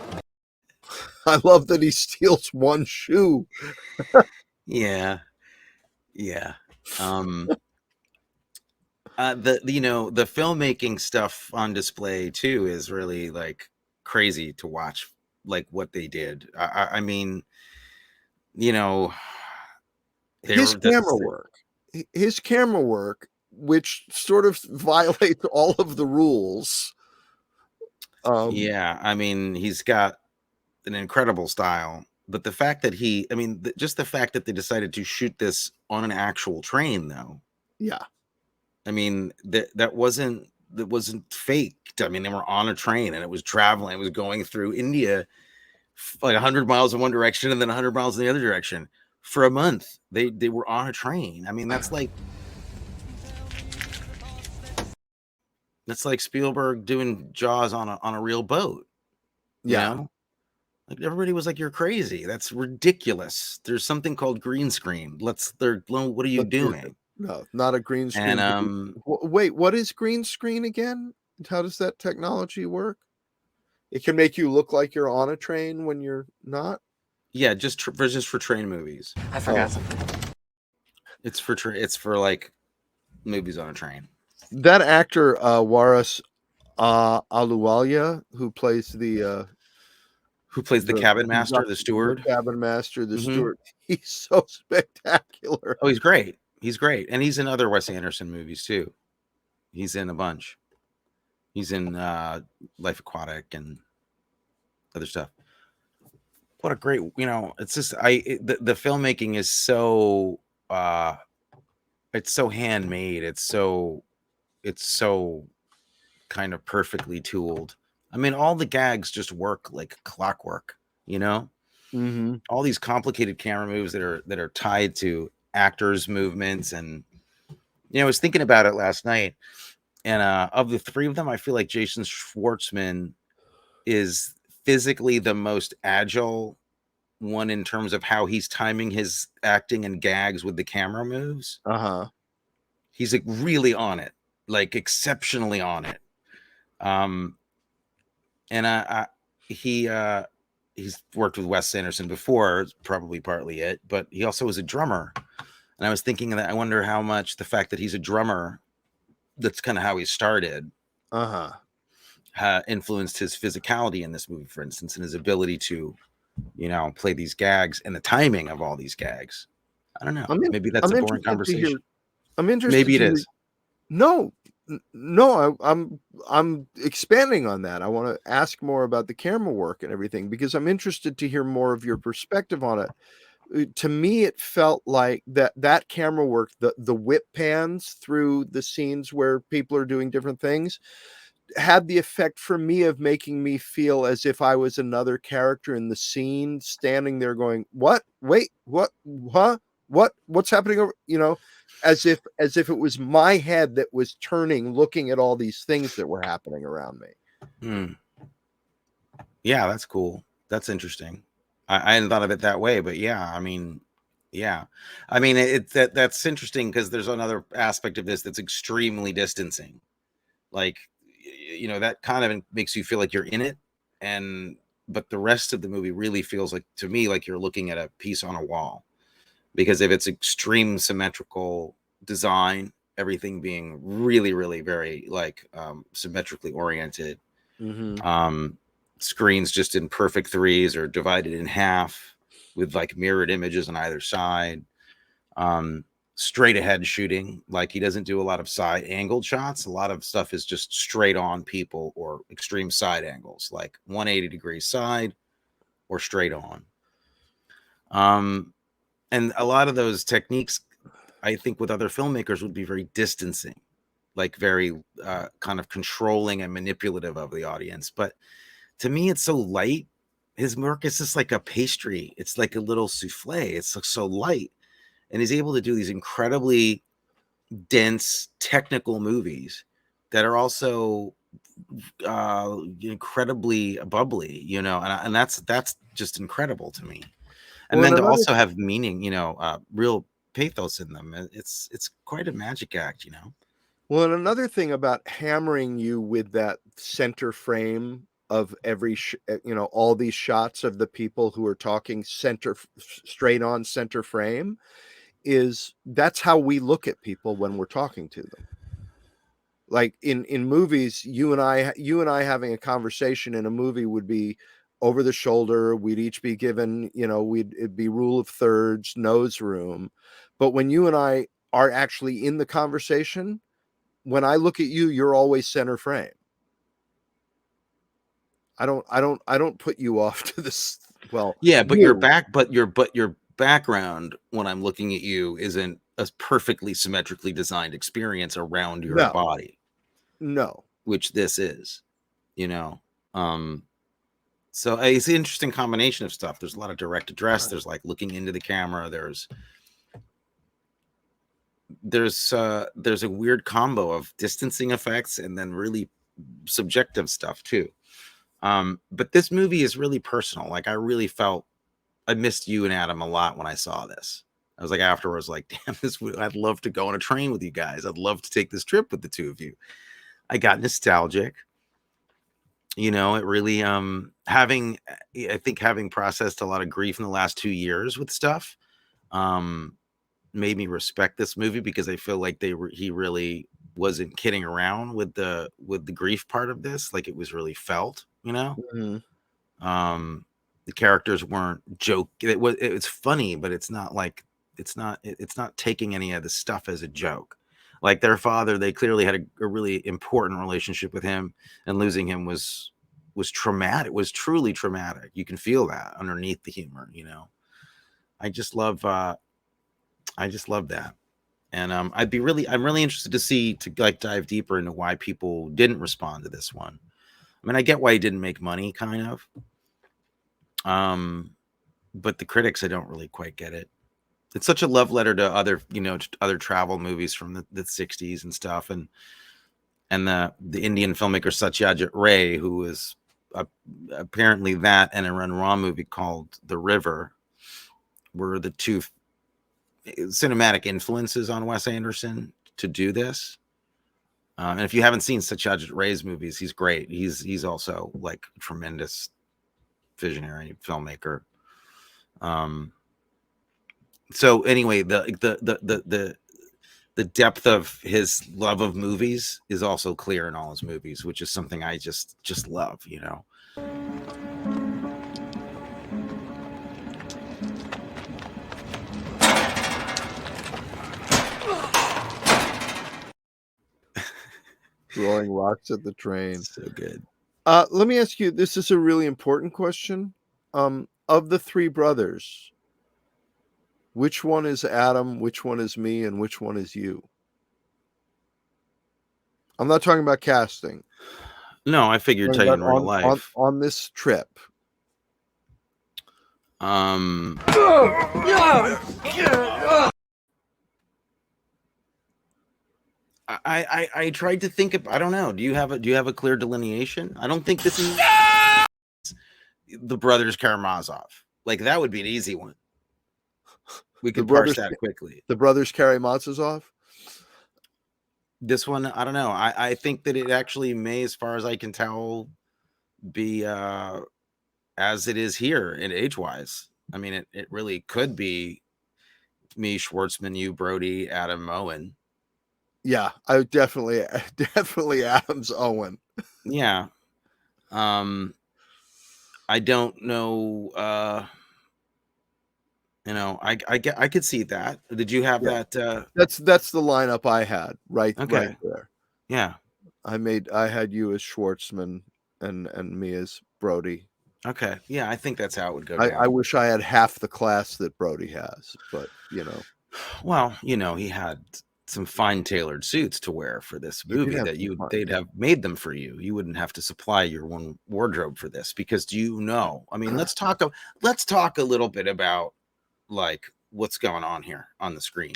I love that he steals one shoe. Yeah. The filmmaking stuff on display too is really like crazy to watch, like what they did. I mean, you know, his camera work, which sort of violates all of the rules. Yeah, I mean, he's got an incredible style, but the fact that just the fact that they decided to shoot this on an actual train, though. Yeah. I mean, that wasn't faked. I mean, they were on a train and it was traveling. It was going through India, like 100 miles in one direction and then 100 miles in the other direction for a month. They were on a train. I mean, that's like Spielberg doing Jaws on a real boat. You know? Like everybody was like, "You're crazy. That's ridiculous. There's something called green screen. What are you Let's use doing?" it. No, not a green And screen. Wait, what is green screen again? How does that technology work? It can make you look like you're on a train when you're not. yeah, just for train movies. I forgot Oh. something. It's for like movies on a train. That actor, Waris Aluwalia, who plays the Who plays the cabin master, the steward? cabin master, the Mhm. steward. He's so spectacular. Oh, he's great. He's great, and he's in other Wes Anderson movies too. He's in a bunch. He's in Life Aquatic and other stuff. What a great, it's just the filmmaking is so it's so handmade. It's so kind of perfectly tooled. I mean, all the gags just work like clockwork, Mm-hmm. all these complicated camera moves that are tied to actors' movements. And I was thinking about it last night, and of the three of them, I feel like Jason Schwartzman is physically the most agile one in terms of how he's timing his acting and gags with the camera moves. Uh-huh. He's like really on it, like exceptionally on it. And he's worked with Wes Anderson before, it's probably partly it, but he also was a drummer. And I was thinking that I wonder how much the fact that he's a drummer, that's kind of how he started, influenced his physicality in this movie, for instance, and his ability to, play these gags and the timing of all these gags. I don't know. Maybe that's a boring conversation. I'm interested. Maybe it is. No, I'm expanding on that. I want to ask more about the camera work and everything because I'm interested to hear more of your perspective on it. To me, it felt like that camera work, the whip pans through the scenes where people are doing different things, had the effect for me of making me feel as if I was another character in the scene, standing there going, "What? Wait, what? Huh? What's happening over?" As if it was my head that was turning, looking at all these things that were happening around me. Yeah, that's cool. That's interesting. I hadn't thought of it that way, but yeah, I mean, that's interesting because there's another aspect of this that's extremely distancing. Like, that kind of makes you feel like you're in it, but the rest of the movie really feels like, to me, like you're looking at a piece on a wall because of its extreme symmetrical design, everything being really, really very like symmetrically oriented. Screens just in perfect threes or divided in half with like mirrored images on either side. Straight ahead shooting, like he doesn't do a lot of side angled shots. A lot of stuff is just straight on people or extreme side angles, like 180-degree side or straight on. And a lot of those techniques, I think, with other filmmakers would be very distancing, like very kind of controlling and manipulative of the audience. But to me, it's so light. His work is just like a pastry. It's like a little souffle. It's like so light. And he's able to do these incredibly dense technical movies that are also incredibly bubbly, and that's just incredible to me. And then to also have meaning, real pathos in them. It's quite a magic act, Well, and another thing about hammering you with that center frame of every all these shots of the people who are talking straight on center frame is that's how we look at people when we're talking to them. Like in movies, you and I having a conversation in a movie would be over the shoulder. We'd each be given, it'd be rule of thirds, nose room. But when you and I are actually in the conversation, when I look at you, you're always center frame. I don't put you off to this. Well, yeah, but your background when I'm looking at you isn't a perfectly symmetrically designed experience around your body. No, which this is, so it's an interesting combination of stuff. There's a lot of direct address. There's like looking into the camera. There's a weird combo of distancing effects and then really subjective stuff too. But this movie is really personal. Like I really felt I missed you and Adam a lot when I saw this. I was like afterwards, like, damn, I'd love to go on a train with you guys. I'd love to take this trip with the two of you. I got nostalgic. You know, it really I think having processed a lot of grief in the last 2 years with stuff, made me respect this movie because I feel like he really wasn't kidding around with the grief part of this. Like it was really felt, you know. The characters weren't joke. It's funny, but it's not like it's not taking any of the stuff as a joke. Like their father, they clearly had a really important relationship with him, and losing him was traumatic. Was truly traumatic. You can feel that underneath the humor, you know. I just love that, and I'm really interested to like dive deeper into why people didn't respond to this one. I mean, I get why he didn't make money, kind of. But the critics, I don't really quite get it. It's such a love letter to other, you know, other travel movies from the 60s and stuff. And the Indian filmmaker Satyajit Ray, who was apparently that and a Renoir movie called The River, were the two cinematic influences on Wes Anderson to do this. And if you haven't seen Satyajit Ray's movies, he's great. He's also like a tremendous visionary filmmaker. So anyway, the depth of his love of movies is also clear in all his movies, which is something I just love, you know. Throwing rocks at the train. So good. Let me ask you, this is a really important question. Of the three brothers, which one is Adam, which one is me, and which one is you? I'm not talking about casting. No, I figured tell you in real life. On this trip. I tried to think of, I don't know. Do you have a clear delineation? I don't think this is the brothers Karamazov. Like that would be an easy one. We could parse that quickly. The brothers Karamazov? This one, I don't know. I think that it actually may, as far as I can tell, be as it is here in age-wise. I mean, it really could be me, Schwartzman, you, Brody, Adam, Owen. Yeah, I definitely Adam's Owen. Yeah. I don't know. You know, I could see that. Did you have that? That's the lineup I had right there. Yeah. I had you as Schwartzman and me as Brody. Okay. Yeah, I think that's how it would go down. I wish I had half the class that Brody has, but you know. Well, you know, he had some fine tailored suits to wear for this movie that they'd have made them for you. You wouldn't have to supply your one wardrobe for this because I mean, let's talk a little bit about like what's going on here on the screen.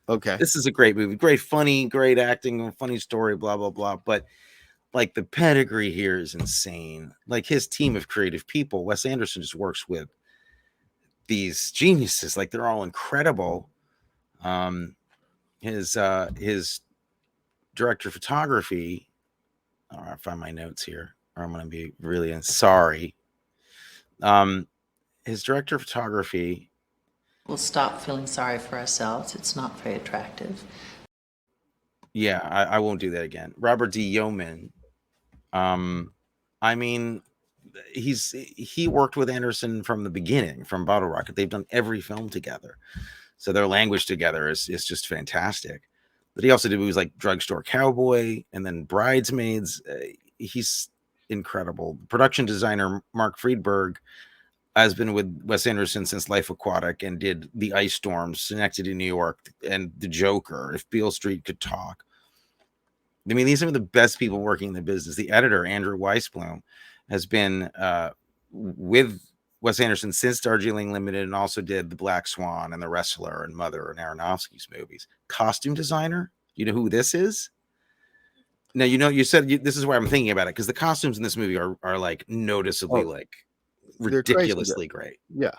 Okay. This is a great movie, great funny, great acting, funny story, blah blah blah, but like the pedigree here is insane. Like his team of creative people, Wes Anderson just works with these geniuses, like they're all incredible. His director of photography, I find my notes here or I'm going to be really sorry. His director of photography. We'll stop feeling sorry for ourselves. It's not very attractive. Yeah, I won't do that again. Robert D. Yeoman. I mean, he worked with Anderson from the beginning, from Bottle Rocket. They've done every film together. So their language together is just fantastic. But he also did movies like Drugstore Cowboy and then Bridesmaids. He's incredible. Production designer Mark Friedberg has been with Wes Anderson since Life Aquatic and did The Ice Storms, Synecdoche, New York, and The Joker, If Beale Street Could Talk. I mean, these are the best people working in the business. The editor, Andrew Weisblum, has been with Wes Anderson since Darjeeling Limited and also did The Black Swan and The Wrestler and Mother and Aronofsky's movies. Costume designer, you know who this is? Now, you said this is why I'm thinking about it, because the costumes in this movie are like noticeably like they're crazy good. ridiculously great. Yeah.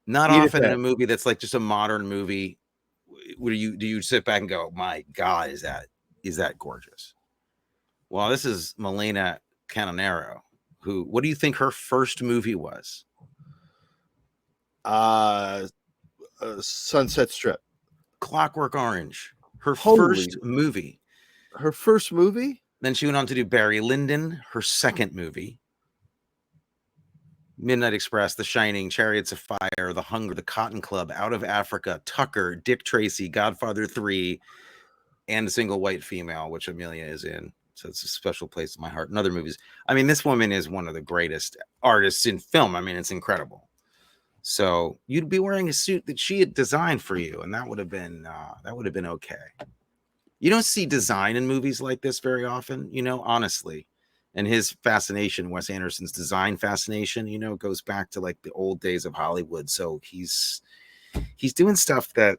Not Eat it often in a back. movie that's like just a modern movie do you sit back and go, my God, is that gorgeous? Well, this is Milena Canonero, who, what do you think her first movie was? Sunset Strip. Clockwork Orange. Her Holy. first movie. Her first movie? Then she went on to do Barry Lyndon, her second movie. Midnight Express, The Shining, Chariots of Fire, The Hunger, The Cotton Club, Out of Africa, Tucker, Dick Tracy, Godfather 3, and A Single White Female, which Amelia is in. So it's a special place in my heart. And other movies. I mean, this woman is one of the greatest artists in film. I mean, it's incredible. So you'd be wearing a suit that she had designed for you, and that would have been okay. You don't see design in movies like this very often, honestly. And his fascination, Wes Anderson's design fascination, goes back to like the old days of Hollywood. So he's doing stuff that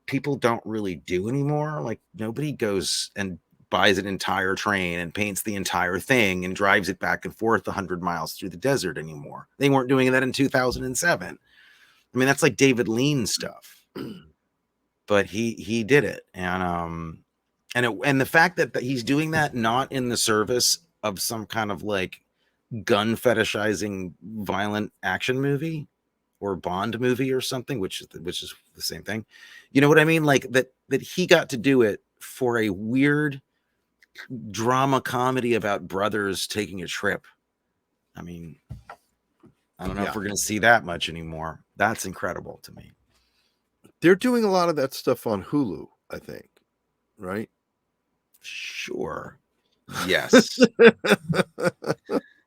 people don't really do anymore. Like nobody goes and buys an entire train and paints the entire thing and drives it back and forth 100 miles through the desert anymore. They weren't doing that in 2007. I mean, that's like David Lean stuff, but he did it. And the fact that he's doing that not in the service of some kind of like gun fetishizing violent action movie or Bond movie or something, which is the same thing. You know what I mean? Like that he got to do it for a weird drama comedy about brothers taking a trip. I mean, I don't know if we're going to see that much anymore. That's incredible to me. They're doing a lot of that stuff on Hulu, I think. Right? Sure. Yes.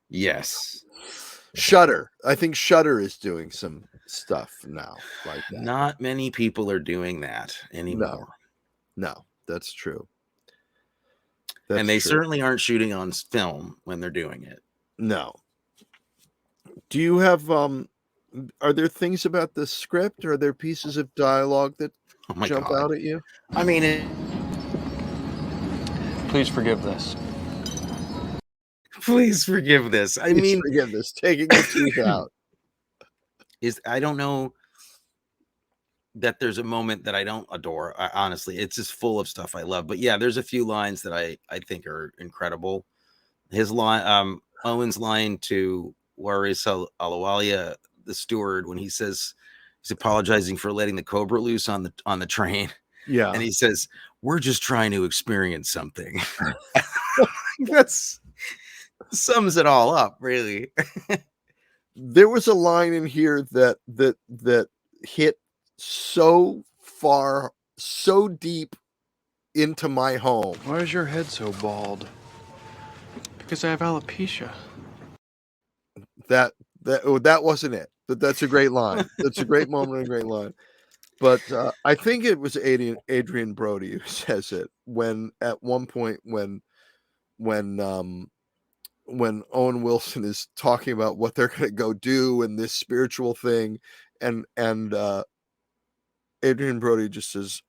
Yes. Shudder. I think Shudder is doing some stuff now like that. Not many people are doing that anymore. No, that's true. And they certainly aren't shooting on film when they're doing it. No. Do you have are there things about the script? Are there pieces of dialogue that jump out at you? I mean, please forgive this. Please forgive this. Forgive this. Taking the teeth out. I don't know that there's a moment that I don't adore. Honestly, it's just full of stuff I love. But yeah, there's a few lines that I think are incredible. His line, Owen's line to Waris Alawalia, the steward, when he says he's apologizing for letting the cobra loose on the train. Yeah. And he says, "We're just trying to experience something." That's sums it all up, really. There was a line in here that hit so far, so deep into my home. Why is your head so bald? Because I have alopecia. That wasn't it, but that's a great line. That's a great moment and a great line. But I think it was Adrian Brody who says it when at one point when Owen Wilson is talking about what they're going to go do and this spiritual thing, and Adrian Brody just says,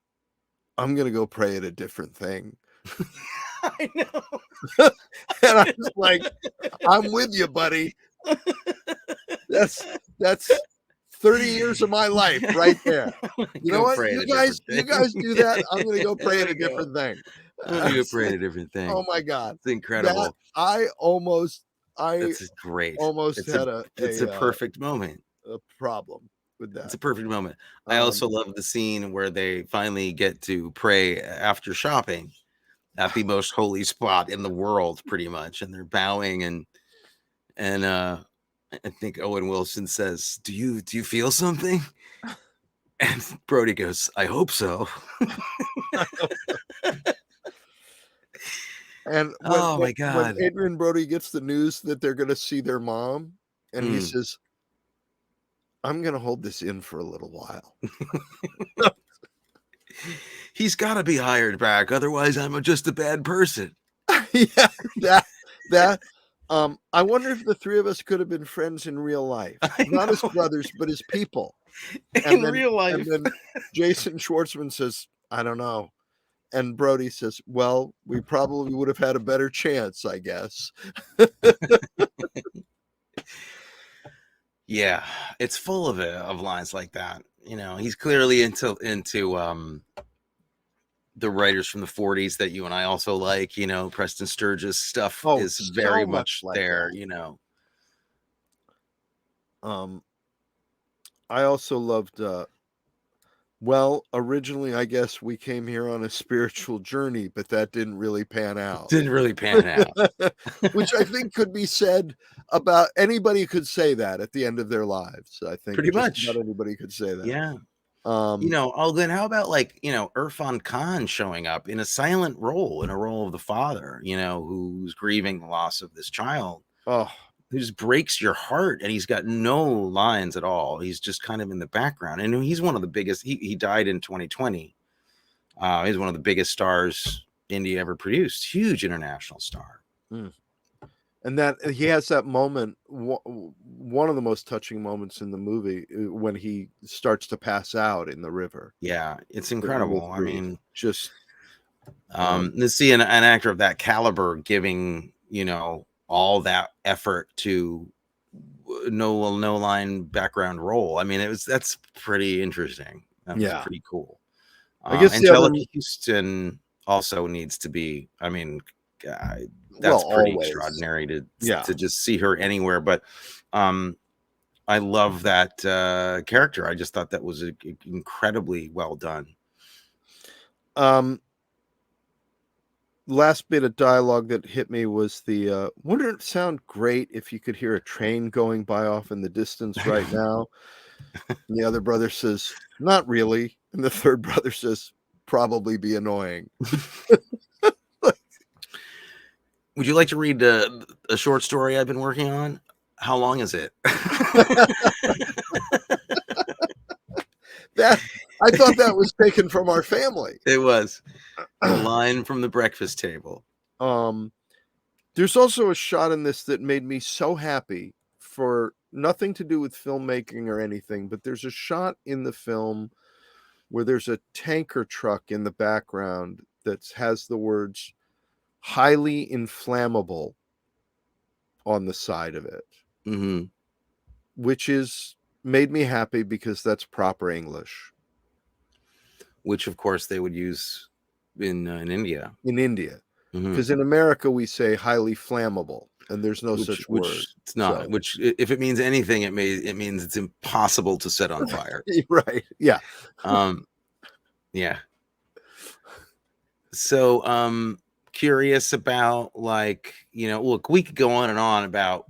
"I'm going to go pray at a different thing." I know. And I was like, "I'm with you, buddy." That's 30 years of my life right there. You know what? You guys do that. I'm going to go pray at a different thing. I'm going to go pray at a different thing. Oh my God. It's incredible. That's great. Almost It's a perfect moment. A problem with that. It's a perfect moment. I also love the scene where they finally get to pray after shopping at the most holy spot in the world, pretty much. And they're bowing and I think Owen Wilson says, "Do you feel something?" And Brody goes, "I hope so." And my God, when Adrian Brody gets the news that they're going to see their mom, and he says, "I'm going to hold this in for a little while." He's got to be hired back, otherwise I'm just a bad person. Yeah, that. I wonder if the three of us could have been friends in real life, not as brothers, but as people. In real life. And then Jason Schwartzman says, "I don't know." And Brody says, well, we probably would have had a better chance, I guess. Yeah, it's full of lines like that. You know, he's clearly into the writers from the 40s that you and I also like. You know, Preston Sturges stuff Oh, is so very much much like there. that. You know, I also loved well, originally I guess we came here on a spiritual journey, but that didn't really pan out. didn't really pan out. Which I think could be said about anybody. Could say that at the end of their lives. I think Pretty just much. about anybody could say that. Yeah. You know, oh, then how about like, you know, Irfan Khan showing up in a silent role, in a role of the father, you know, who's grieving the loss of this child. Oh, Who just breaks your heart, and he's got no lines at all. He's just kind of in the background, and he's one of the biggest. He died in 2020. He's one of the biggest stars India ever produced. Huge international star. and that he has that moment, one of the most touching moments in the movie, when he starts to pass out in the river. Yeah, it's incredible. I mean, just to see an actor of that caliber giving, you know, all that effort to no line background role. I mean, that's pretty interesting. That's pretty cool. I guess Angelica Houston also needs to be. I mean, that's pretty always extraordinary to just see her anywhere. But I love that character. I just thought that was incredibly well done. Last bit of dialogue that hit me was the wouldn't it sound great if you could hear a train going by off in the distance right now? And the other brother says, not really. And the third brother says, probably be annoying. Would you like to read a short story I've been working on? How long is it? I thought that was taken from our family. It was a line from the breakfast table. There's also a shot in this that made me so happy, for nothing to do with filmmaking or anything, but there's a shot in the film where there's a tanker truck in the background that has the words highly inflammable on the side of it, which is made me happy because that's proper English. Which, of course, they would use in India. In India, because in America we say highly flammable, and there's no such word. It's not. So. Which, if it means anything, it means it's impossible to set on fire. Right? Yeah. Yeah. So, curious about, like, you know, look, we could go on and on about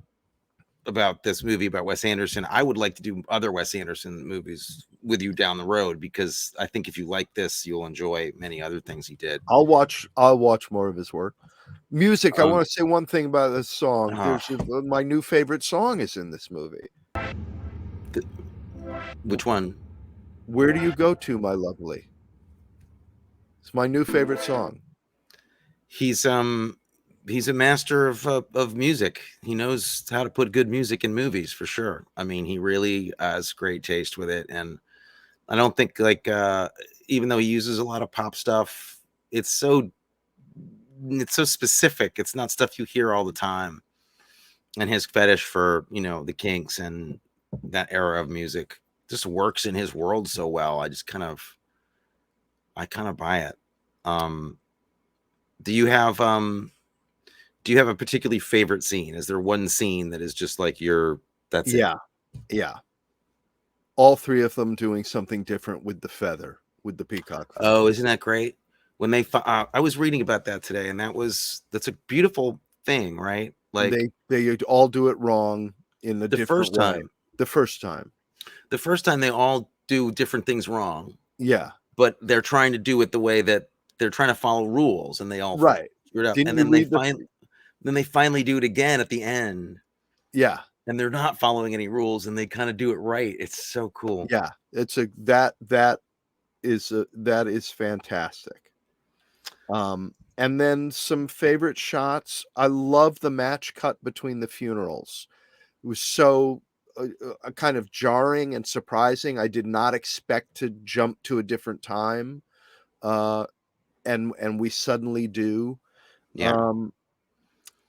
this movie, about Wes Anderson. I would like to do other Wes Anderson movies with you down the road, because I think if you like this, you'll enjoy many other things he did. I'll watch more of his work. Music. I want to say one thing about this song. My new favorite song is in this movie. Which one? Where Do You Go To, My Lovely? It's my new favorite song. He's a master of music. He knows how to put good music in movies, for sure. I mean, he really has great taste with it. And I don't think, like, even though he uses a lot of pop stuff, it's so specific. It's not stuff you hear all the time. And his fetish for, you know, the Kinks and that era of music just works in his world so well. I kind of buy it. Do you have a particularly favorite scene? Is there one scene that is just like that's it? Yeah. All three of them doing something different with the feather, with the peacock feather. Oh, isn't that great? When they I was reading about that today, and that's a beautiful thing, right? Like, they all do it wrong in the first time. The first time they all do different things wrong. Yeah. But they're trying to do it the way that they're trying to follow rules, and they all screwed up. And then they finally do it again at the end. Yeah. And they're not following any rules, and they kind of do it right. It's so cool. Yeah. It's that is fantastic. And then some favorite shots. I love the match cut between the funerals. It was so kind of jarring and surprising. I did not expect to jump to a different time. and we suddenly do. Yeah.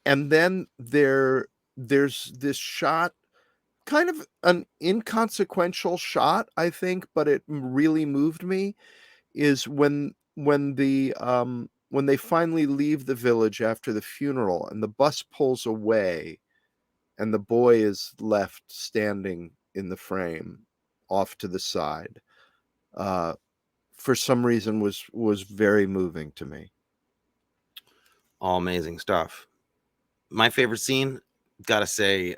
And then there's this shot, kind of an inconsequential shot, I think, but it really moved me, is when they finally leave the village after the funeral and the bus pulls away and the boy is left standing in the frame off to the side. For some reason was very moving to me. All amazing stuff. My favorite scene, gotta say,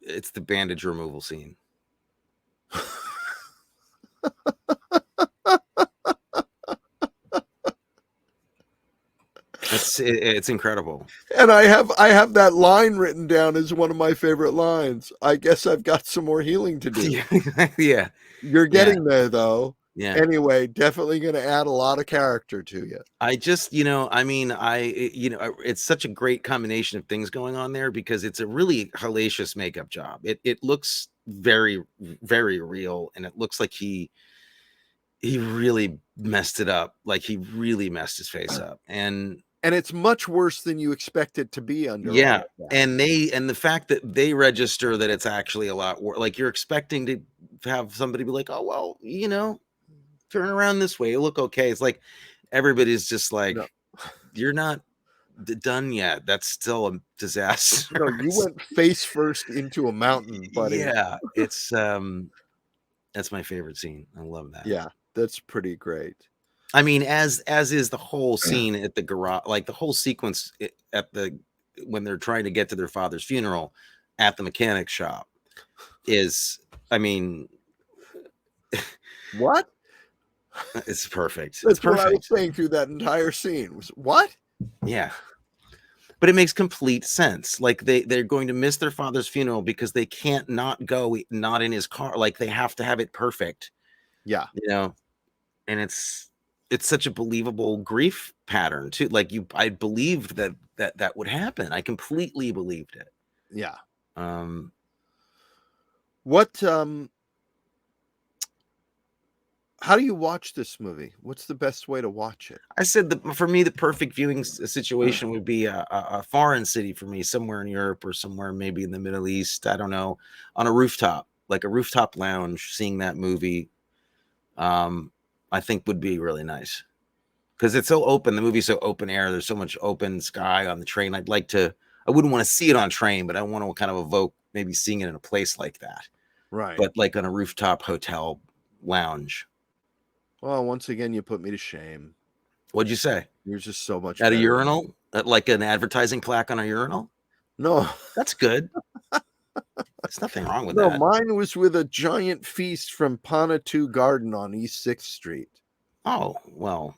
it's the bandage removal scene. It's incredible. And I have that line written down as one of my favorite lines. I guess I've got some more healing to do. Yeah. You're getting there though. Yeah. Anyway, definitely going to add a lot of character to you. I just, it's such a great combination of things going on there because it's a really hellacious makeup job. It looks very, very real, and it looks like he really messed it up. Like he really messed his face up, and it's much worse than you expect it to be under. Yeah, and the fact that they register that it's actually a lot worse. Like you're expecting to have somebody be like, oh well, turn around this way, you look okay. It's like everybody's just like, no. You're not done yet. That's still a disaster. No, you went face first into a mountain, buddy. Yeah, it's that's my favorite scene. I love that. Yeah, that's pretty great. I mean, as is the whole scene at the garage, like the whole sequence when they're trying to get to their father's funeral at the mechanic shop is, I mean, what? It's perfect. That's it's perfect. What I was saying through that entire scene was what? Yeah. But it makes complete sense. Like they're going to miss their father's funeral because they can't not go, not in his car. Like they have to have it perfect. Yeah. And it's such a believable grief pattern too. Like I believed that would happen. I completely believed it. Yeah. How do you watch this movie? What's the best way to watch it? I said for me, the perfect viewing situation would be a foreign city for me, somewhere in Europe or somewhere maybe in the Middle East. I don't know, on a rooftop, like a rooftop lounge, seeing that movie. I think would be really nice because it's so open. The movie's so open air. There's so much open sky on the train. I wouldn't want to see it on train, but I want to kind of evoke maybe seeing it in a place like that. Right. But like on a rooftop hotel lounge. Well, once again, you put me to shame. What'd you say? You're just so much at better. A urinal, at like an advertising plaque on a urinal. No, that's good. There's nothing wrong with that. No, mine was with a giant feast from Ponatu Garden on East 6th Street. Oh, well,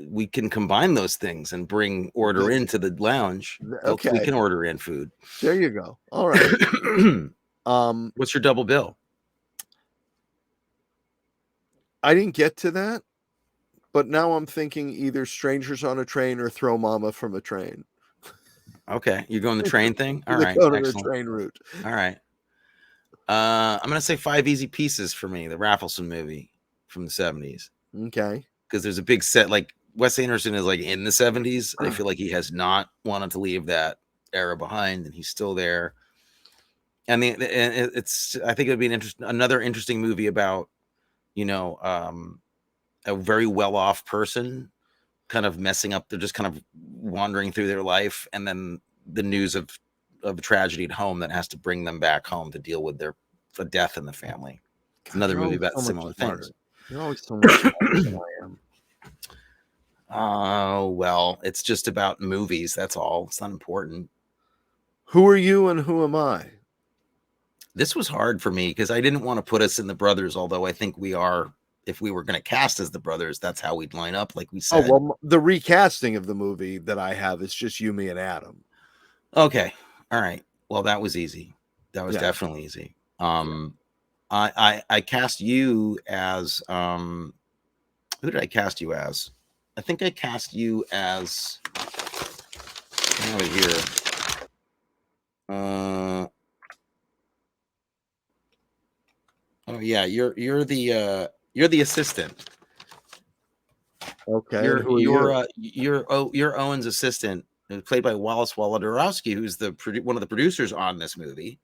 we can combine those things and bring order into the lounge. Okay. We can order in food. There you go. All right. What's your double bill? I didn't get to that, but now I'm thinking either Strangers on a Train or Throw Mama from a Train. Okay, you're going the train thing. All right, go to the train route. All right. I'm gonna say 5 Easy Pieces for me, the Raffleson movie from the 70s. Okay, because there's a big set. Like Wes Anderson is like in the 70s. I feel like he has not wanted to leave that era behind, and he's still there. And it's I think it would be another interesting movie about a very well-off person kind of messing up. They're just kind of wandering through their life, and then the news of a tragedy at home that has to bring them back home to deal with the death in the family. It's another movie about similar things. You're always so much smarter than I am. Oh, well, it's just about movies. That's all. It's not important. Who are you and who am I? This was hard for me because I didn't want to put us in the brothers, although I think we are. If we were going to cast as the brothers, that's how we'd line up, like we said. Oh, well, the recasting of the movie that I have is just you, me, and Adam. Okay. All right. Well, that was easy. That was definitely easy. I cast you as who did I cast you as? I think I cast you as I have it here. Oh yeah, you're the assistant. Okay. And who are you? You're Owen's assistant, played by Wallace Wolodarowski, who's one of the producers on this movie.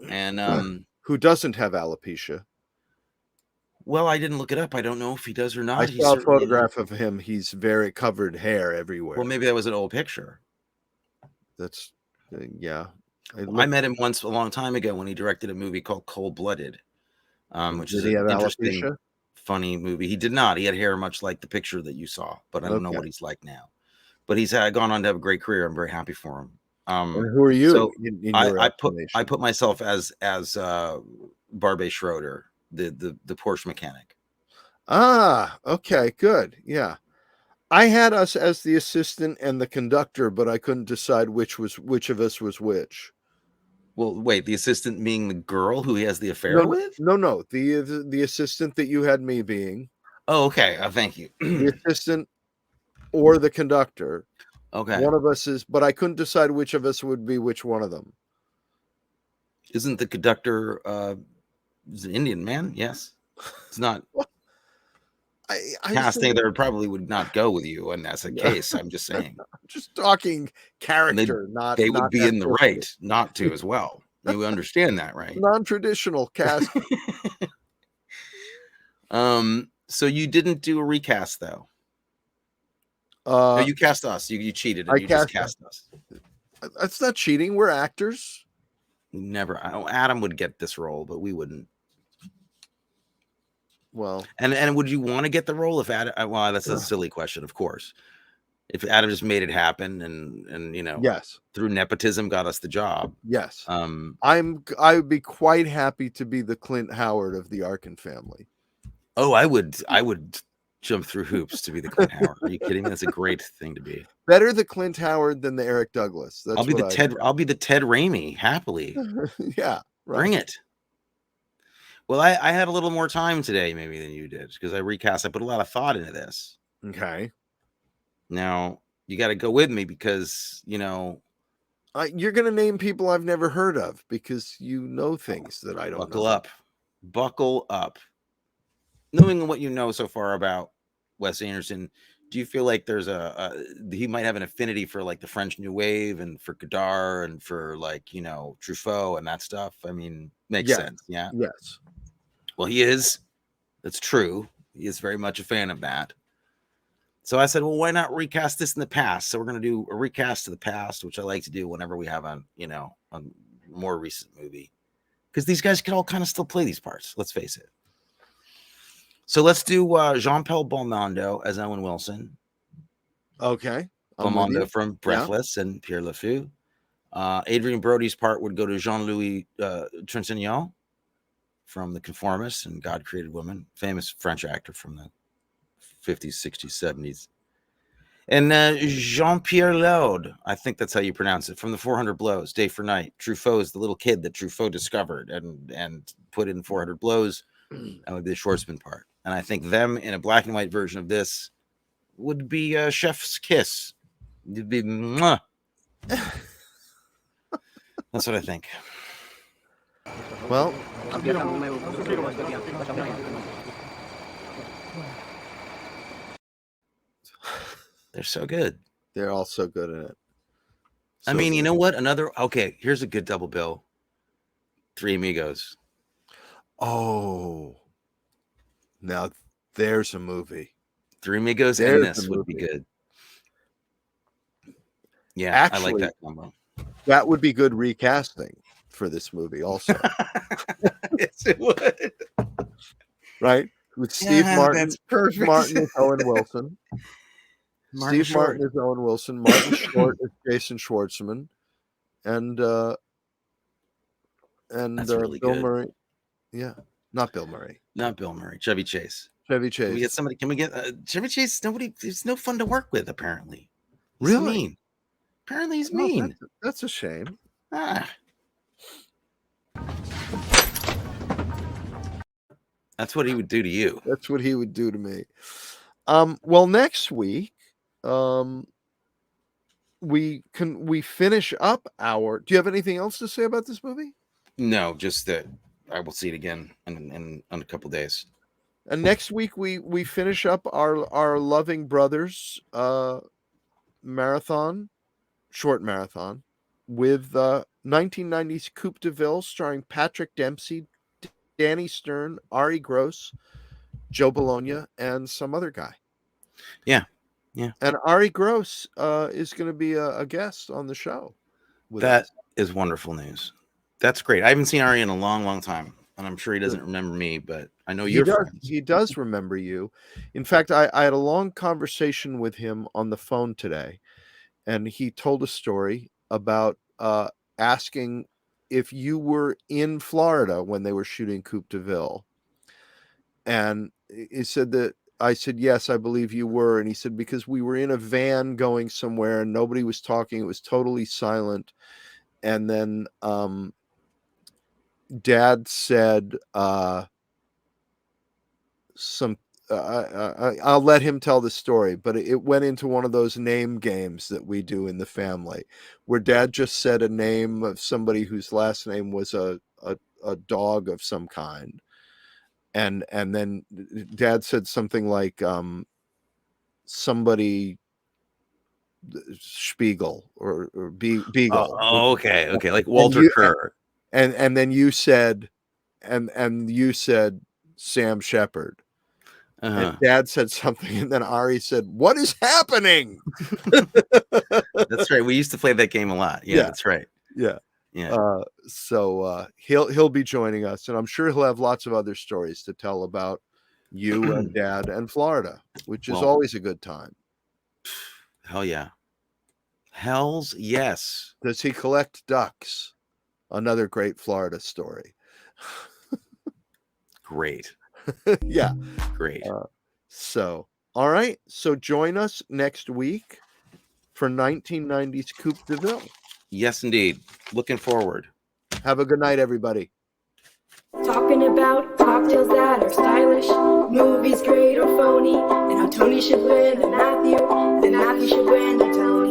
And Who doesn't have alopecia? well, I didn't look it up. I don't know if he does or not. I He saw a certainly- photograph of him. He's very covered hair everywhere. Well, maybe that was an old picture. That's yeah. I met him once a long time ago when he directed a movie called Cold Blooded, which is Did he an have interesting, alopecia? funny movie. He did not. He had hair much like the picture that you saw, but I don't know Okay. what he's like now. But he's gone on to have a great career. I'm very happy for him. And who are you? So in your I estimation? put myself as Barbet Schroeder, the Porsche mechanic. Ah, okay, good. Yeah. I had us as the assistant and the conductor, but I couldn't decide which of us was which. Well, wait, the assistant being the girl who he has the affair with? No. The assistant that you had me being. Oh, okay. Thank you. The assistant or the conductor. Okay. One of us is, but I couldn't decide which of us would be which one of them. Isn't the conductor is an Indian man? Yes. It's not I casting there probably would not go with you, and that's a case. I'm just saying. just talking character, not They would not be in the ethnicity. right not to as well. You understand that, right? Non-traditional cast. So you didn't do a recast though. No, you cast us. You cheated and I you just cast us. That's not cheating. We're actors. Never. Adam would get this role, but we wouldn't. Well, and would you want to get the role if Adam? Well, that's a silly question, of course. If Adam just made it happen and yes, through nepotism got us the job. Yes. I would be quite happy to be the Clint Howard of the Arkin family. Oh, I would jump through hoops to be the Clint Howard. Are you kidding me? That's a great thing to be. Better the Clint Howard than the Eric Douglas. That's I'll be the Ted Raimi happily. Yeah, right. Bring it. Well, I had a little more time today, maybe than you did, because I recast. I put a lot of thought into this. Okay. Now you got to go with me because you're going to name people I've never heard of because you know things that I don't know. Buckle up. Knowing what you know so far about Wes Anderson, do you feel like there's he might have an affinity for like the French New Wave and for Godard and for like Truffaut and that stuff? I mean, makes sense. Yeah. Yes. Well, he is. That's true. He is very much a fan of that. So I said, well, why not recast this in the past? So we're going to do a recast of the past, which I like to do whenever we have a more recent movie, because these guys can all kind of still play these parts. Let's face it. So let's do Jean-Paul Belmondo as Owen Wilson. Okay. Belmondo from Breathless and Pierre Le Fou. Adrian Brody's part would go to Jean-Louis Trintignant from The Conformist and God Created Woman, famous French actor from the 50s, 60s, 70s. And Jean-Pierre Laude, I think that's how you pronounce it, from The 400 Blows, Day for Night. Truffaut is the little kid that Truffaut discovered and put in 400 Blows. That would be the Schwartzman part. And I think them in a black and white version of this would be Chef's Kiss. It'd be mwah. That's what I think. Well, they're so good. They're all so good in it. So I mean, you know what? Here's a good double bill. Three Amigos. Oh, now there's a movie. Three Amigos and this would be good. Yeah, actually, I like that combo. That would be good recasting for this movie also. Yes, it would. Right? With Steve Martin. That's perfect. Martin is Owen Wilson. Martin is Owen Wilson. Martin Short is Jason Schwartzman. And really Bill good. Murray. Yeah. Not Bill Murray. Not Bill Murray. Chevy Chase. Chevy Chase. Can we get somebody? Can we get Chevy Chase? It's no fun to work with, apparently. He's really? Mean. Apparently he's mean. That's a shame. That's what he would do to you. That's what he would do to me. Well, next week, we finish up our. Do you have anything else to say about this movie? No, just that I will see it again in a couple days. And next week we finish up our Loving Brothers marathon, short marathon, with 1990s Coupe de Ville starring Patrick Dempsey, Danny Stern, Ari Gross, Joe Bologna, and some other guy. Yeah. And Ari Gross is going to be a guest on the show with That us. is wonderful news. That's great. I haven't seen Ari in a long, long time, and I'm sure he doesn't remember me, but I know you're friends. He does remember you. In fact, I had a long conversation with him on the phone today, and he told a story about asking if you were in Florida when they were shooting Coupe de Ville. And he said that I said, yes, I believe you were. And he said, because we were in a van going somewhere and nobody was talking. It was totally silent. And then Dad said I'll let him tell the story, but it went into one of those name games that we do in the family, where Dad just said a name of somebody whose last name was a dog of some kind, and then Dad said something like somebody Spiegel or Beagle. Okay, like Walter Kerr, and then you said and you said Sam Shepard. And Dad said something, and then Ari said, "What is happening?" That's right. We used to play that game a lot. Yeah. That's right. Yeah. So he'll be joining us, and I'm sure he'll have lots of other stories to tell about you and Dad and Florida, which is always a good time. Hell yeah. Hells yes. Does he collect ducks? Another great Florida story. Great. Yeah. Great. So, all right. So join us next week for 1990s Coupe de Ville. Yes, indeed. Looking forward. Have a good night, everybody. Talking about cocktails that are stylish, movies great or phony, and how Tony should win and Matthew should win. They're telling